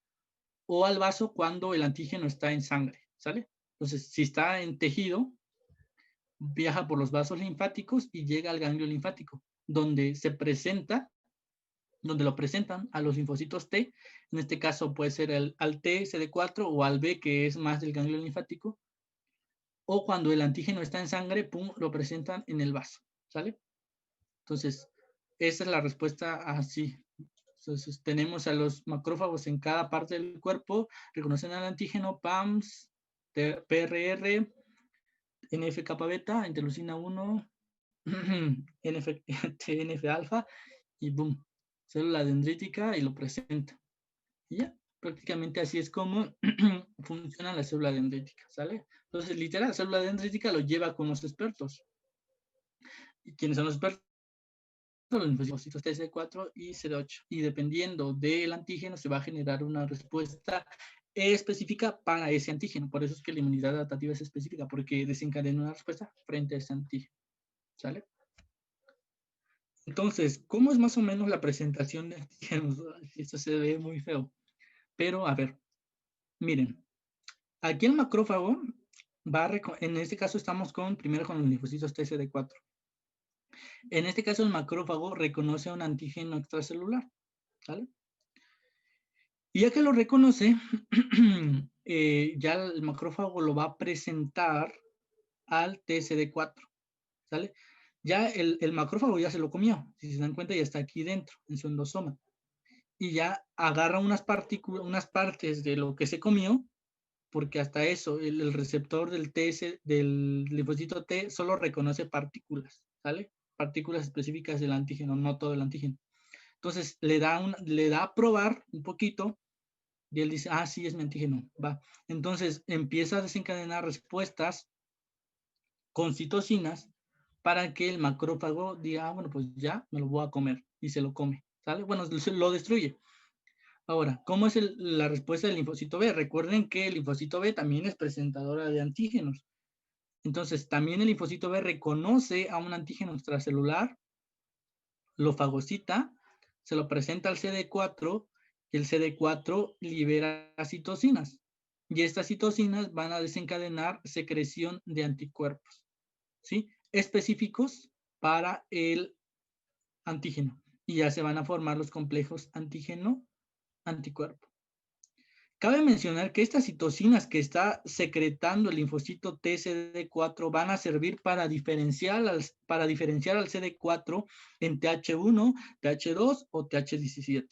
o al vaso cuando el antígeno está en sangre, ¿sale? Entonces, si está en tejido, viaja por los vasos linfáticos y llega al ganglio linfático, donde lo presentan a los linfocitos T, en este caso puede ser al T, CD4 o al B, que es más del ganglio linfático, o cuando el antígeno está en sangre, pum, lo presentan en el vaso, ¿sale? Entonces, esa es la respuesta así. Entonces, tenemos a los macrófagos en cada parte del cuerpo, reconocen al antígeno, PAMS, PRR, NF kappa beta, interleucina 1, TNF alfa, y boom, célula dendrítica y lo presenta. Y ya, prácticamente así es como funciona la célula dendrítica, ¿sale? Entonces, literal, la célula dendrítica lo lleva con los expertos. ¿Y quiénes son los expertos? Los linfocitos TC4 y CD8. Y dependiendo del antígeno, se va a generar una respuesta específica para ese antígeno. Por eso es que la inmunidad adaptativa es específica, porque desencadena una respuesta frente a ese antígeno. ¿Sale? Entonces, ¿cómo es más o menos la presentación de antígenos? Esto se ve muy feo. Pero, a ver, miren. Aquí el macrófago en este caso estamos primero con los linfocitos TCD4. En este caso, el macrófago reconoce un antígeno extracelular, ¿sale? Y ya que lo reconoce, ya el macrófago lo va a presentar al TCD4, ¿sale? Ya el macrófago ya se lo comió, si se dan cuenta ya está aquí dentro, en su endosoma. Y ya agarra unas partes de lo que se comió, porque hasta eso, el receptor del linfocito T solo reconoce partículas, ¿sale? Partículas específicas del antígeno, no todo el antígeno. Entonces, le da a probar un poquito y él dice, sí, es mi antígeno, va. Entonces, empieza a desencadenar respuestas con citocinas para que el macrófago diga, bueno, pues ya me lo voy a comer, y se lo come, ¿sale? Bueno, lo destruye. Ahora, ¿cómo es la respuesta del linfocito B? Recuerden que el linfocito B también es presentadora de antígenos. Entonces, también el linfocito B reconoce a un antígeno extracelular, lo fagocita, se lo presenta al CD4 y el CD4 libera citocinas. Y estas citocinas van a desencadenar secreción de anticuerpos, ¿sí? Específicos para el antígeno. Y ya se van a formar los complejos antígeno-anticuerpo. Cabe mencionar que estas citocinas que está secretando el linfocito TCD4 van a servir para diferenciar al CD4 en TH1, TH2 o TH17.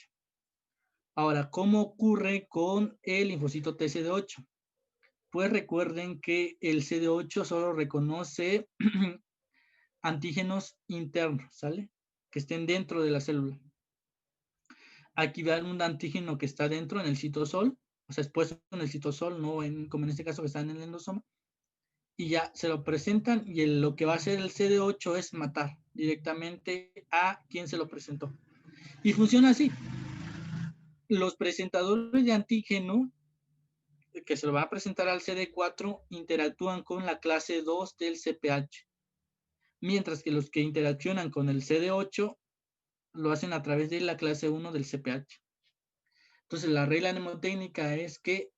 Ahora, ¿cómo ocurre con el linfocito TCD8? Pues recuerden que el CD8 solo reconoce antígenos internos, ¿sale? Que estén dentro de la célula. Aquí vean un antígeno que está dentro en el citosol, o sea, expuesto en el citosol, no como en este caso que está en el endosoma, y ya se lo presentan y lo que va a hacer el CD8 es matar directamente a quien se lo presentó. Y funciona así. Los presentadores de antígeno que se lo va a presentar al CD4 interactúan con la clase 2 del CPH, mientras que los que interaccionan con el CD8 lo hacen a través de la clase 1 del CPH. Entonces, la regla mnemotécnica es que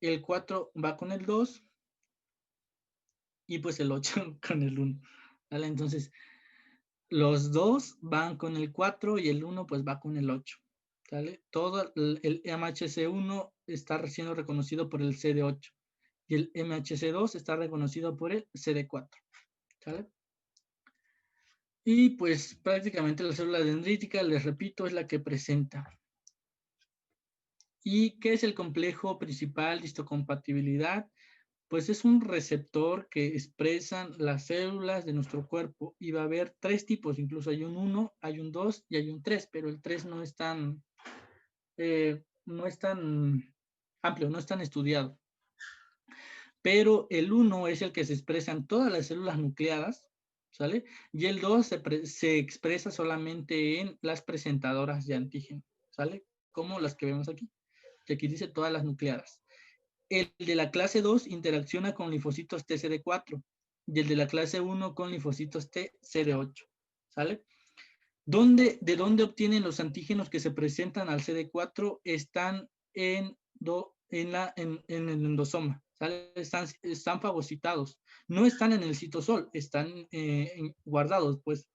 el 4 va con el 2 y pues el 8 con el 1. ¿Vale? Entonces, los 2 van con el 4 y el 1 pues va con el 8. ¿Vale? Todo el MHC1 está siendo reconocido por el CD8 y el MHC2 está reconocido por el CD4. ¿Vale? Y pues prácticamente la célula dendrítica, les repito, es la que presenta. ¿Y qué es el complejo principal de histocompatibilidad? Pues es un receptor que expresan las células de nuestro cuerpo y va a haber 3 tipos, incluso hay un 1, hay un 2 y hay un 3, pero el 3 no es tan amplio, no es tan estudiado. Pero el 1 es el que se expresa en todas las células nucleadas, ¿sale? Y el 2 se expresa solamente en las presentadoras de antígeno, ¿sale? Como las que vemos aquí, que aquí dice todas las nucleadas. El de la clase 2 interacciona con linfocitos TCD4 y el de la clase 1 con linfocitos TCD8, ¿sale? ¿De dónde obtienen los antígenos que se presentan al CD4? Están en el endosoma, ¿sale? Están fagocitados. No están en el citosol, están guardados, pues.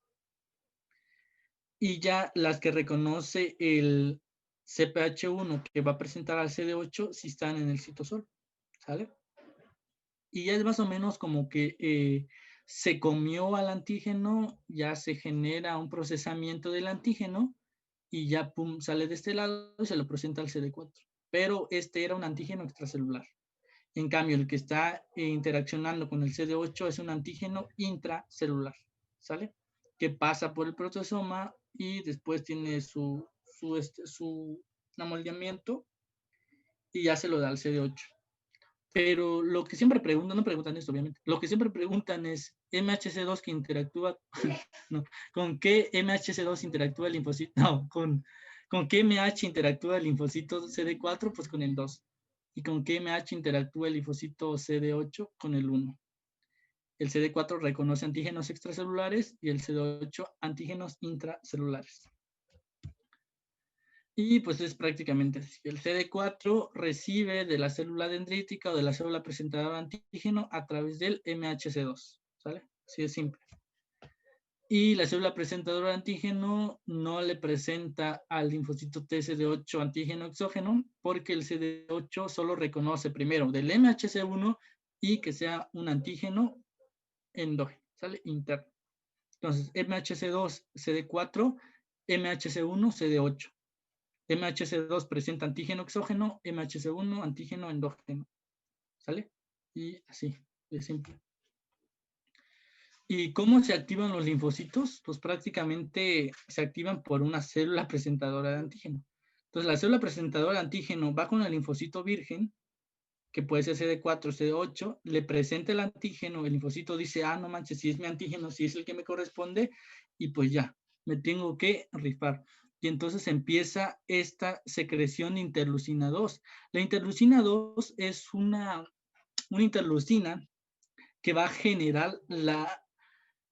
Y ya las que reconoce el CPH1 que va a presentar al CD8 sí están en el citosol, ¿sale? Y ya es más o menos como que se comió al antígeno, ya se genera un procesamiento del antígeno y ya pum, sale de este lado y se lo presenta al CD4. Pero este era un antígeno extracelular. En cambio, el que está interaccionando con el CD8 es un antígeno intracelular, ¿sale? Que pasa por el protosoma y después tiene su amoldeamiento y ya se lo da al CD8. Pero lo que siempre preguntan, no preguntan esto obviamente, lo que siempre preguntan es MHC2 que interactúa, no, ¿con qué MHC2 interactúa el linfocito? No, ¿con qué MH interactúa el linfocito CD4? Pues con el 2. ¿Y con qué MH interactúa el linfocito CD8? Con el 1. El CD4 reconoce antígenos extracelulares y el CD8 antígenos intracelulares. Y pues es prácticamente así. El CD4 recibe de la célula dendrítica o de la célula presentadora de antígeno a través del MHC2, ¿sale? Así de simple. Y la célula presentadora de antígeno no le presenta al linfocito TCD8 antígeno exógeno porque el CD8 solo reconoce primero del MHC1 y que sea un antígeno endógeno, ¿sale? Interno. Entonces, MHC2, CD4, MHC1, CD8. MHC2 presenta antígeno exógeno, MHC1 antígeno endógeno, ¿sale? Y así, de simple. ¿Y cómo se activan los linfocitos? Pues prácticamente se activan por una célula presentadora de antígeno. Entonces la célula presentadora de antígeno va con el linfocito virgen, que puede ser CD4, CD8, le presenta el antígeno, el linfocito dice, ah, no manches, si es mi antígeno, si es el que me corresponde, y pues ya, me tengo que rifar. Y entonces empieza esta secreción de interleucina 2. La interleucina 2 es una interleucina que va a generar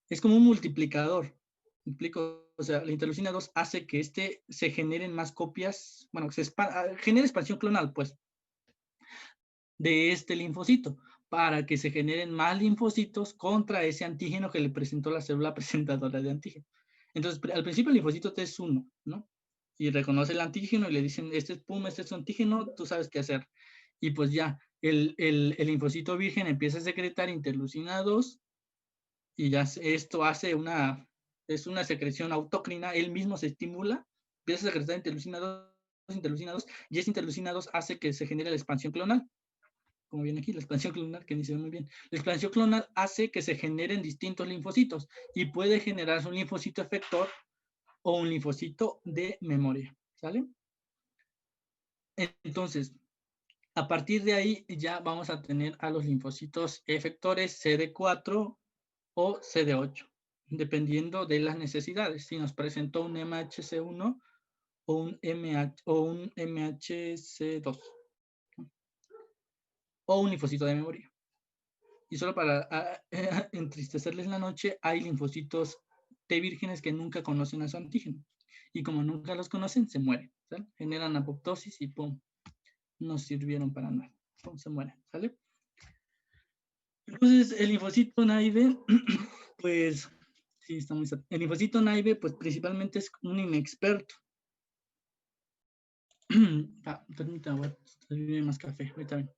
es como un multiplicador. ¿Me explico? O sea, la interleucina 2 hace que se generen más copias, bueno, genera expansión clonal, pues, de este linfocito, para que se generen más linfocitos contra ese antígeno que le presentó la célula presentadora de antígeno. Entonces, al principio el linfocito T es 1, ¿no? Y reconoce el antígeno y le dicen, este es PUM, este es tu antígeno, tú sabes qué hacer. Y pues ya, el linfocito virgen empieza a secretar interleucina 2 y ya esto hace es una secreción autócrina, él mismo se estimula, empieza a secretar interleucina 2, y esa interleucina 2 hace que se genere la expansión clonal. Como viene aquí, la expansión clonal, que ni se ve muy bien. La expansión clonal hace que se generen distintos linfocitos y puede generarse un linfocito efector o un linfocito de memoria, ¿sale? Entonces, a partir de ahí ya vamos a tener a los linfocitos efectores CD4 o CD8, dependiendo de las necesidades. Si nos presentó un MHC1 o un MHC2 o un linfocito de memoria. Y solo para entristecerles la noche, hay linfocitos T vírgenes que nunca conocen a su antígeno. Y como nunca los conocen, se mueren, ¿sale? Generan apoptosis y ¡pum! No sirvieron para nada. ¡Pum! Se mueren, ¿sale? Entonces, el linfocito naive, pues, sí, está muy... El linfocito naive, pues, principalmente es un inexperto. Permítame, voy a servir más café, ahorita bien.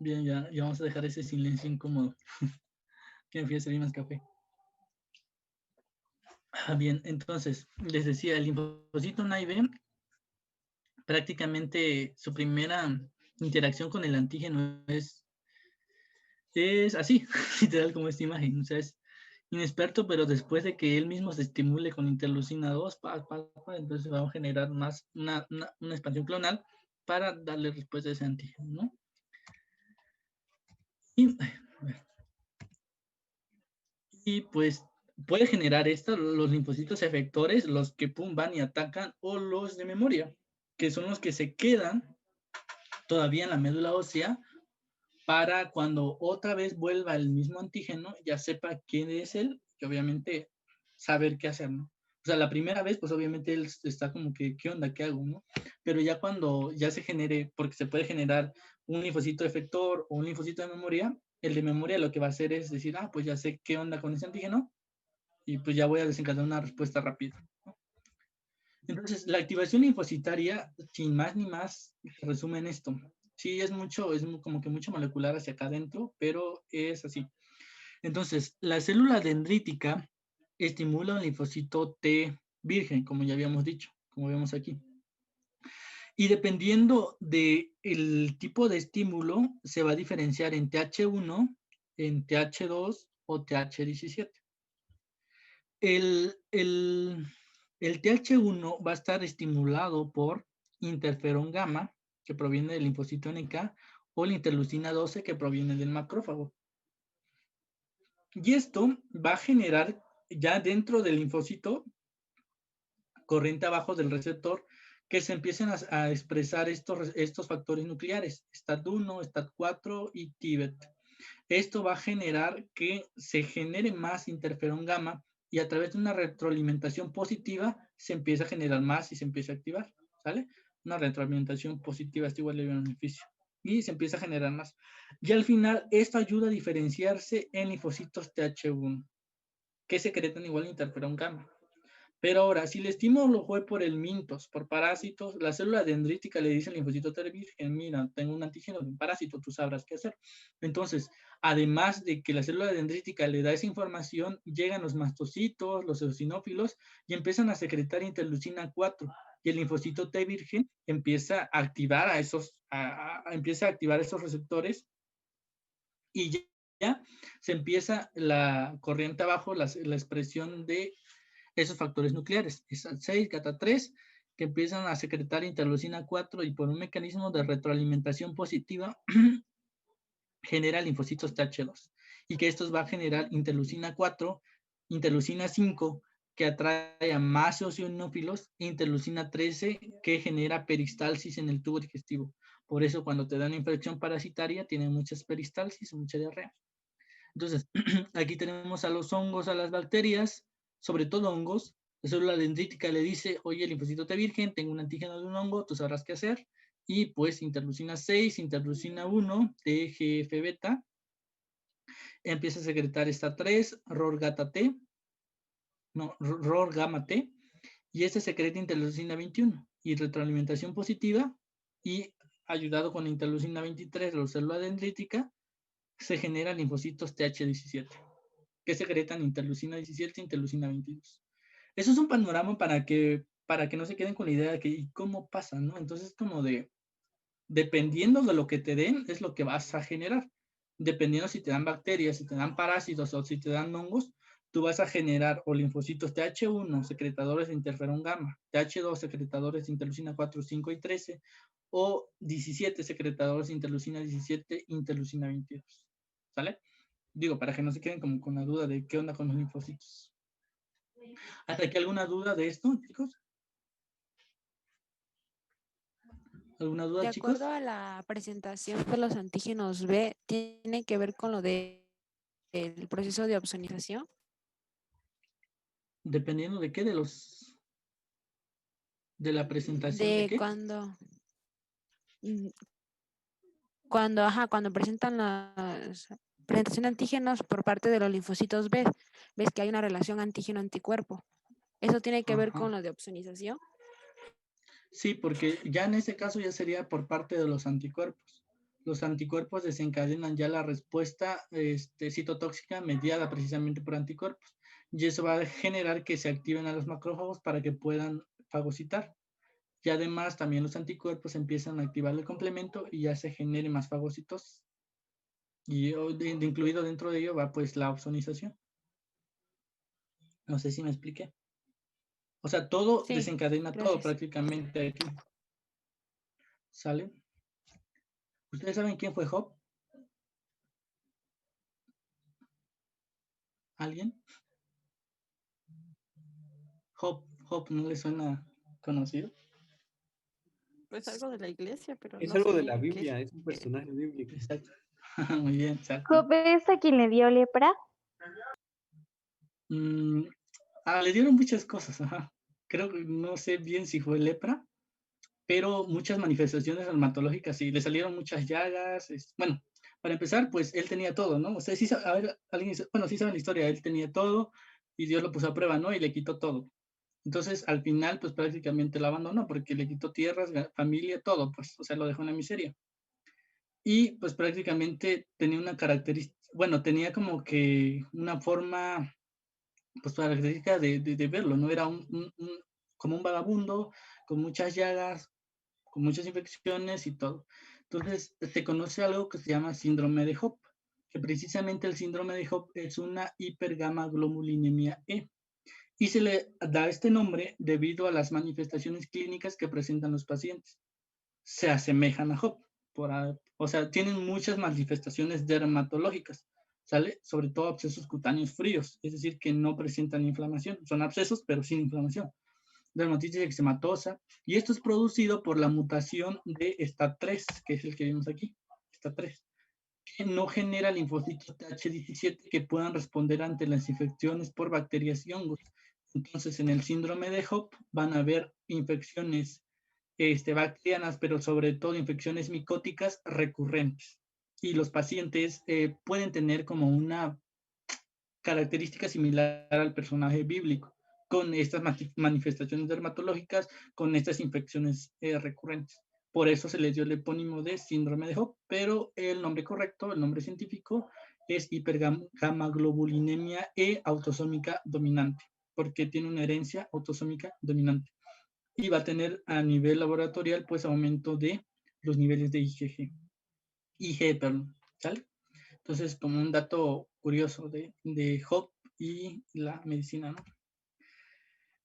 Bien, ya vamos a dejar ese silencio incómodo. Que me fui a servir más café. Bien, entonces, les decía, el linfocito NAIB, prácticamente su primera interacción con el antígeno es así, literal como esta imagen. O sea, es inexperto, pero después de que él mismo se estimule con interleucina 2, entonces va a generar más una expansión clonal para darle respuesta a ese antígeno, ¿no? Y pues puede generar esto los linfocitos efectores, los que pum, van y atacan, o los de memoria, que son los que se quedan todavía en la médula ósea para cuando otra vez vuelva el mismo antígeno, ya sepa quién es él y obviamente saber qué hacer, ¿no? O sea, la primera vez, pues obviamente él está como que, ¿qué onda? ¿Qué hago? ¿No? Pero ya cuando ya se genere, porque se puede generar un linfocito efector o un linfocito de memoria, el de memoria lo que va a hacer es decir, pues ya sé qué onda con ese antígeno y pues ya voy a desencadenar una respuesta rápida, ¿no? Entonces, la activación linfocitaria, sin más ni más, se resume en esto. Sí, es como que mucho molecular hacia acá adentro, pero es así. Entonces, la célula dendrítica estimula un linfocito T virgen, como ya habíamos dicho, como vemos aquí. Y dependiendo del tipo de estímulo, se va a diferenciar en TH1, en TH2 o TH17. El TH1 va a estar estimulado por interferón gamma, que proviene del linfocito NK, o la interleucina 12, que proviene del macrófago. Y esto va a generar ya dentro del linfocito corriente abajo del receptor que se empiecen a expresar estos factores nucleares, STAT1, STAT4 y TIBET. Esto va a generar que se genere más interferón gamma y a través de una retroalimentación positiva se empieza a generar más y se empieza a activar, ¿sale? Una retroalimentación positiva es igual a beneficio y se empieza a generar más. Y al final esto ayuda a diferenciarse en linfocitos TH1 que secretan igual interferón gamma. Pero ahora, si el estímulo fue por el mintos, por parásitos, la célula dendrítica le dice al linfocito T virgen, mira, tengo un antígeno de un parásito, tú sabrás qué hacer. Entonces, además de que la célula dendrítica le da esa información, llegan los mastocitos, los eosinófilos, y empiezan a secretar interleucina 4. Y el linfocito T virgen empieza a activar empieza a activar esos receptores y ya se empieza la corriente abajo, la expresión de esos factores nucleares, SAT6, GATA3, que empiezan a secretar interleucina 4 y por un mecanismo de retroalimentación positiva genera linfocitos TH2 y que estos va a generar interleucina 4, interleucina 5 que atrae a más eosinófilos e interleucina 13 que genera peristalsis en el tubo digestivo. Por eso cuando te dan infección parasitaria tienen muchas peristalsis, mucha diarrea. Entonces, aquí tenemos a los hongos, a las bacterias, sobre todo hongos. La célula dendrítica le dice, oye, linfocito T virgen, tengo un antígeno de un hongo, tú sabrás qué hacer. Y pues interleucina 6, interleucina 1, TGF beta, empieza a secretar esta 3, ROR gamma T, y este secreta interleucina 21 y retroalimentación positiva y ayudado con interleucina 23, la célula dendrítica, se generan linfocitos TH17 que secretan interleucina 17 e interleucina 22. Eso es un panorama para que no se queden con la idea de que ¿y cómo pasa? ¿No? Entonces, como dependiendo de lo que te den, es lo que vas a generar. Dependiendo si te dan bacterias, si te dan parásitos o si te dan hongos, tú vas a generar o linfocitos TH1, secretadores de interferón gamma, TH2, secretadores de interleucina 4, 5 y 13, o 17, secretadores de interleucina 17, interleucina 22. ¿Sale? Digo, para que no se queden como con la duda de qué onda con los linfocitos. ¿Hasta aquí alguna duda de esto, chicos? ¿Alguna duda, chicos? De acuerdo a la presentación de los antígenos B, ¿tiene que ver con lo del proceso de opsonización? Dependiendo de qué, de la presentación de qué. Cuando presentan las presentación de antígenos por parte de los linfocitos B, ves que hay una relación antígeno-anticuerpo. ¿Eso tiene que ver con lo de opsonización? Sí, porque ya en ese caso ya sería por parte de los anticuerpos. los anticuerpos desencadenan ya la respuesta citotóxica mediada precisamente por anticuerpos. Y eso va a generar que se activen a los macrófagos para que puedan fagocitar. Y además también los anticuerpos empiezan a activar el complemento y ya se genere más fagocitosis. Y incluido dentro de ello va pues la opsonización. No sé si me expliqué. O sea, todo Sí, desencadena todo gracias. prácticamente aquí. ¿Sale? ¿Ustedes saben quién fue Job? ¿Alguien? Job, ¿no le suena conocido? Pues algo de la iglesia, pero Es no algo sé de la bien qué. Biblia, es un personaje bíblico. Exacto. Muy bien, exacto. ¿Job es a quien le dio lepra? Le dieron muchas cosas, ajá. Creo que no sé bien si fue lepra, pero muchas manifestaciones dermatológicas, sí, le salieron muchas llagas. Bueno, para empezar, pues él tenía todo, ¿no? O sea, sí, a ver, bueno, sí saben la historia, él tenía todo y Dios lo puso a prueba, ¿no? Y le quitó todo. Entonces, al final, pues prácticamente lo abandonó porque le quitó tierras, familia, todo, pues, o sea, lo dejó en la miseria. Y pues prácticamente tenía una característica, bueno, tenía como que una forma, pues característica de verlo, ¿no? Era como un vagabundo, con muchas llagas, con muchas infecciones y todo. Entonces, se conoce algo que se llama síndrome de Hope, que precisamente el síndrome de Hope es una hipergamaglobulinemia E. Y se le da este nombre debido a las manifestaciones clínicas que presentan los pacientes. Se asemejan a Hope, o sea, tienen muchas manifestaciones dermatológicas, ¿sale? Sobre todo abscesos cutáneos fríos, es decir, que no presentan inflamación. Son abscesos, pero sin inflamación. Dermatitis eczematosa, y esto es producido por la mutación de STAT3, que es el que vimos aquí, STAT3, que no genera linfocitos TH17 que puedan responder ante las infecciones por bacterias y hongos. Entonces, en el síndrome de Hope van a haber infecciones bacterianas, pero sobre todo infecciones micóticas recurrentes. Y los pacientes pueden tener como una característica similar al personaje bíblico, con estas manifestaciones dermatológicas, con estas infecciones recurrentes. Por eso se les dio el epónimo de síndrome de Hope, pero el nombre correcto, el nombre científico, es hipergamaglobulinemia E autosómica dominante, porque tiene una herencia autosómica dominante. Y va a tener a nivel laboratorial, pues, aumento de los niveles de IgE, perdón, ¿sale? Entonces, como un dato curioso de Hope y la medicina, ¿no?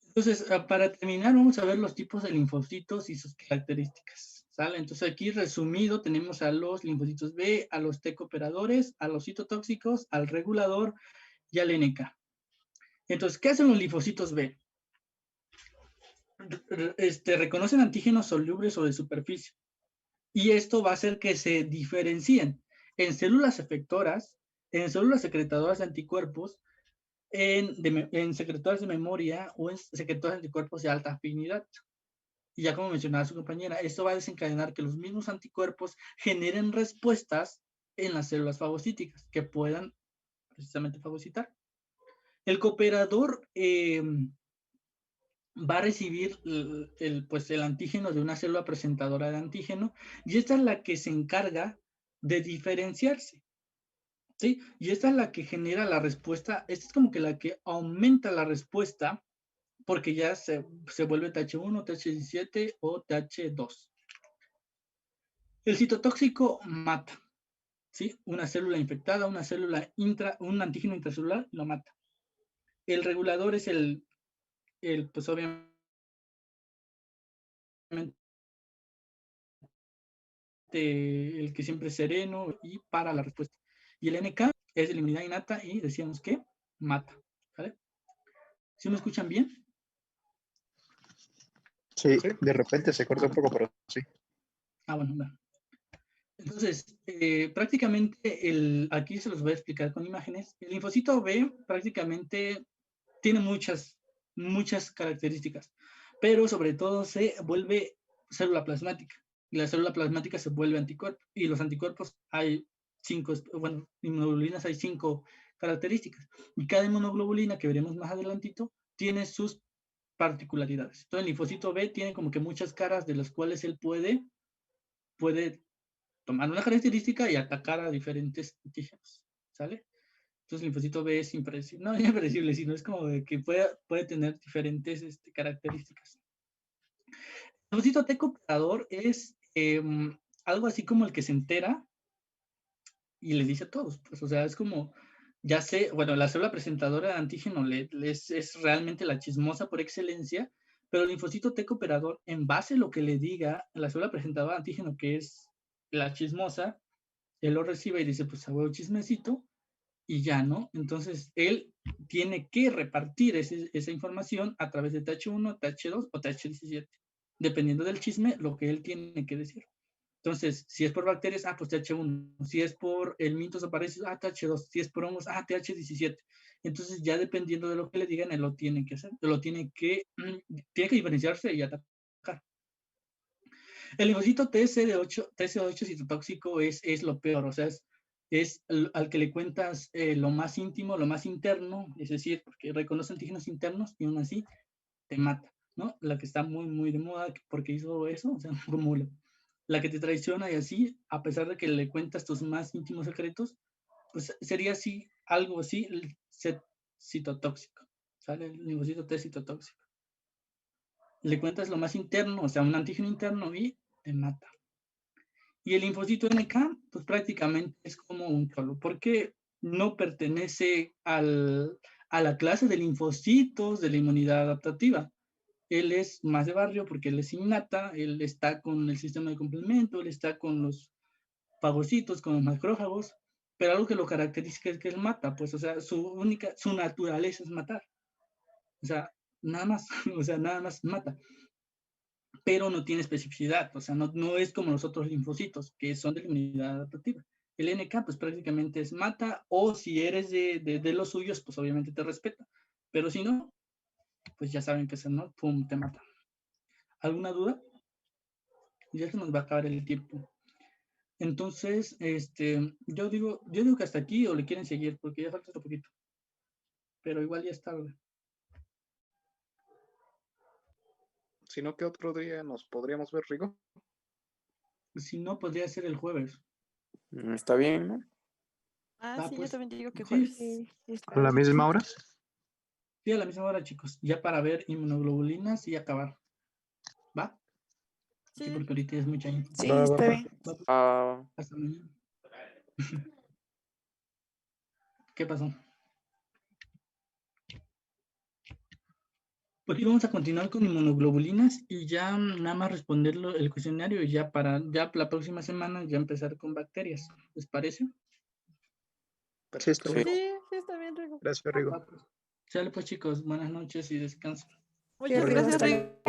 Entonces, para terminar, vamos a ver los tipos de linfocitos y sus características, ¿sale? Entonces, aquí resumido, tenemos a los linfocitos B, a los T cooperadores, a los citotóxicos, al regulador y al NK. Entonces, ¿qué hacen los linfocitos B? Reconocen antígenos solubles o de superficie. Y esto va a hacer que se diferencien en células efectoras, en células secretadoras de anticuerpos, en secretoras de memoria o en secretoras de anticuerpos de alta afinidad. Y ya como mencionaba su compañera, esto va a desencadenar que los mismos anticuerpos generen respuestas en las células fagocíticas que puedan precisamente fagocitar. El cooperador va a recibir el antígeno de una célula presentadora de antígeno y esta es la que se encarga de diferenciarse. ¿Sí? Y esta es la que genera la respuesta, esta es como que la que aumenta la respuesta porque ya se vuelve TH1, TH17 o TH2. El citotóxico mata, ¿sí? Una célula infectada, un antígeno intracelular lo mata. El regulador es pues obviamente el que siempre es sereno y para la respuesta. Y el NK es de la inmunidad innata y decíamos que mata, ¿vale? ¿Sí me escuchan bien? Sí, de repente se corta un poco, pero sí. Bueno. Entonces, prácticamente, aquí se los voy a explicar con imágenes. El linfocito B prácticamente tiene muchas características, pero sobre todo se vuelve célula plasmática. Y la célula plasmática se vuelve anticuerpo. Y los anticuerpos inmunoglobulinas hay 5 características. Y cada inmunoglobulina, que veremos más adelantito, tiene sus particularidades. Entonces, el linfocito B tiene como que muchas caras de las cuales él puede tomar una característica y atacar a diferentes antígenos, ¿sale? Entonces el linfocito B es impredecible, no es impredecible, sino es como de que puede tener diferentes características. El linfocito T cooperador es algo así como el que se entera y le dice a todos, pues, o sea, es como, ya sé, bueno, la célula presentadora de antígeno es realmente la chismosa por excelencia, pero el linfocito T cooperador, en base a lo que le diga la célula presentadora de antígeno, que es la chismosa, él lo recibe y dice, pues, a huevo chismecito, y ya, ¿no? Entonces, él tiene que repartir esa información a través de TH1, TH2 o TH17, dependiendo del chisme, lo que él tiene que decir. Entonces, si es por bacterias, pues TH1. Si es por el Mintosoparesis, TH2. Si es por hongos, TH17. Entonces, ya dependiendo de lo que le digan, él lo tiene que hacer. Tiene que diferenciarse y atacar. El linfocito TS8 citotóxico es lo peor, o sea, es al que le cuentas lo más íntimo, lo más interno, es decir, porque reconoce antígenos internos y aún así te mata, ¿no? La que está muy, muy de moda porque hizo eso, o sea, como la que te traiciona y así, a pesar de que le cuentas tus más íntimos secretos, pues sería así, algo así, el citotóxico, ¿sale? El linfocito T citotóxico. Le cuentas lo más interno, o sea, un antígeno interno y te mata. Y el linfocito NK, pues prácticamente es como un cholo, porque no pertenece a la clase de linfocitos de la inmunidad adaptativa. Él es más de barrio porque él es innata, él está con el sistema de complemento, él está con los fagocitos, con los macrófagos, pero algo que lo caracteriza es que él mata, pues, o sea, su naturaleza es matar. O sea, nada más, o sea, nada más mata. Pero no tiene especificidad, o sea, no es como los otros linfocitos, que son de la inmunidad adaptativa. El NK, pues prácticamente es mata, o si eres de los suyos, pues obviamente te respeta. Pero si no, pues ya saben que es no, pum, te mata. ¿Alguna duda? Ya se nos va a acabar el tiempo. Entonces, yo digo que hasta aquí o le quieren seguir, porque ya falta otro poquito. Pero igual ya es tarde. Si no, ¿qué otro día nos podríamos ver, Rigo? Si no, podría ser el jueves. Está bien, ¿no? Sí, Yo también digo que sí. jueves. ¿A la misma hora? Sí, a la misma hora, chicos. Ya para ver inmunoglobulinas y acabar. ¿Va? Sí, porque ahorita es mucha info. Sí, está bien. Hasta mañana. ¿Qué pasó? Pues vamos a continuar con inmunoglobulinas y ya nada más responder el cuestionario y ya la próxima semana ya empezar con bacterias. ¿Les parece? Sí, está bien. Sí, está bien, Rigo. Gracias, Rigo. Sale pues, chicos, buenas noches y descansen. Muchas gracias, Rigo.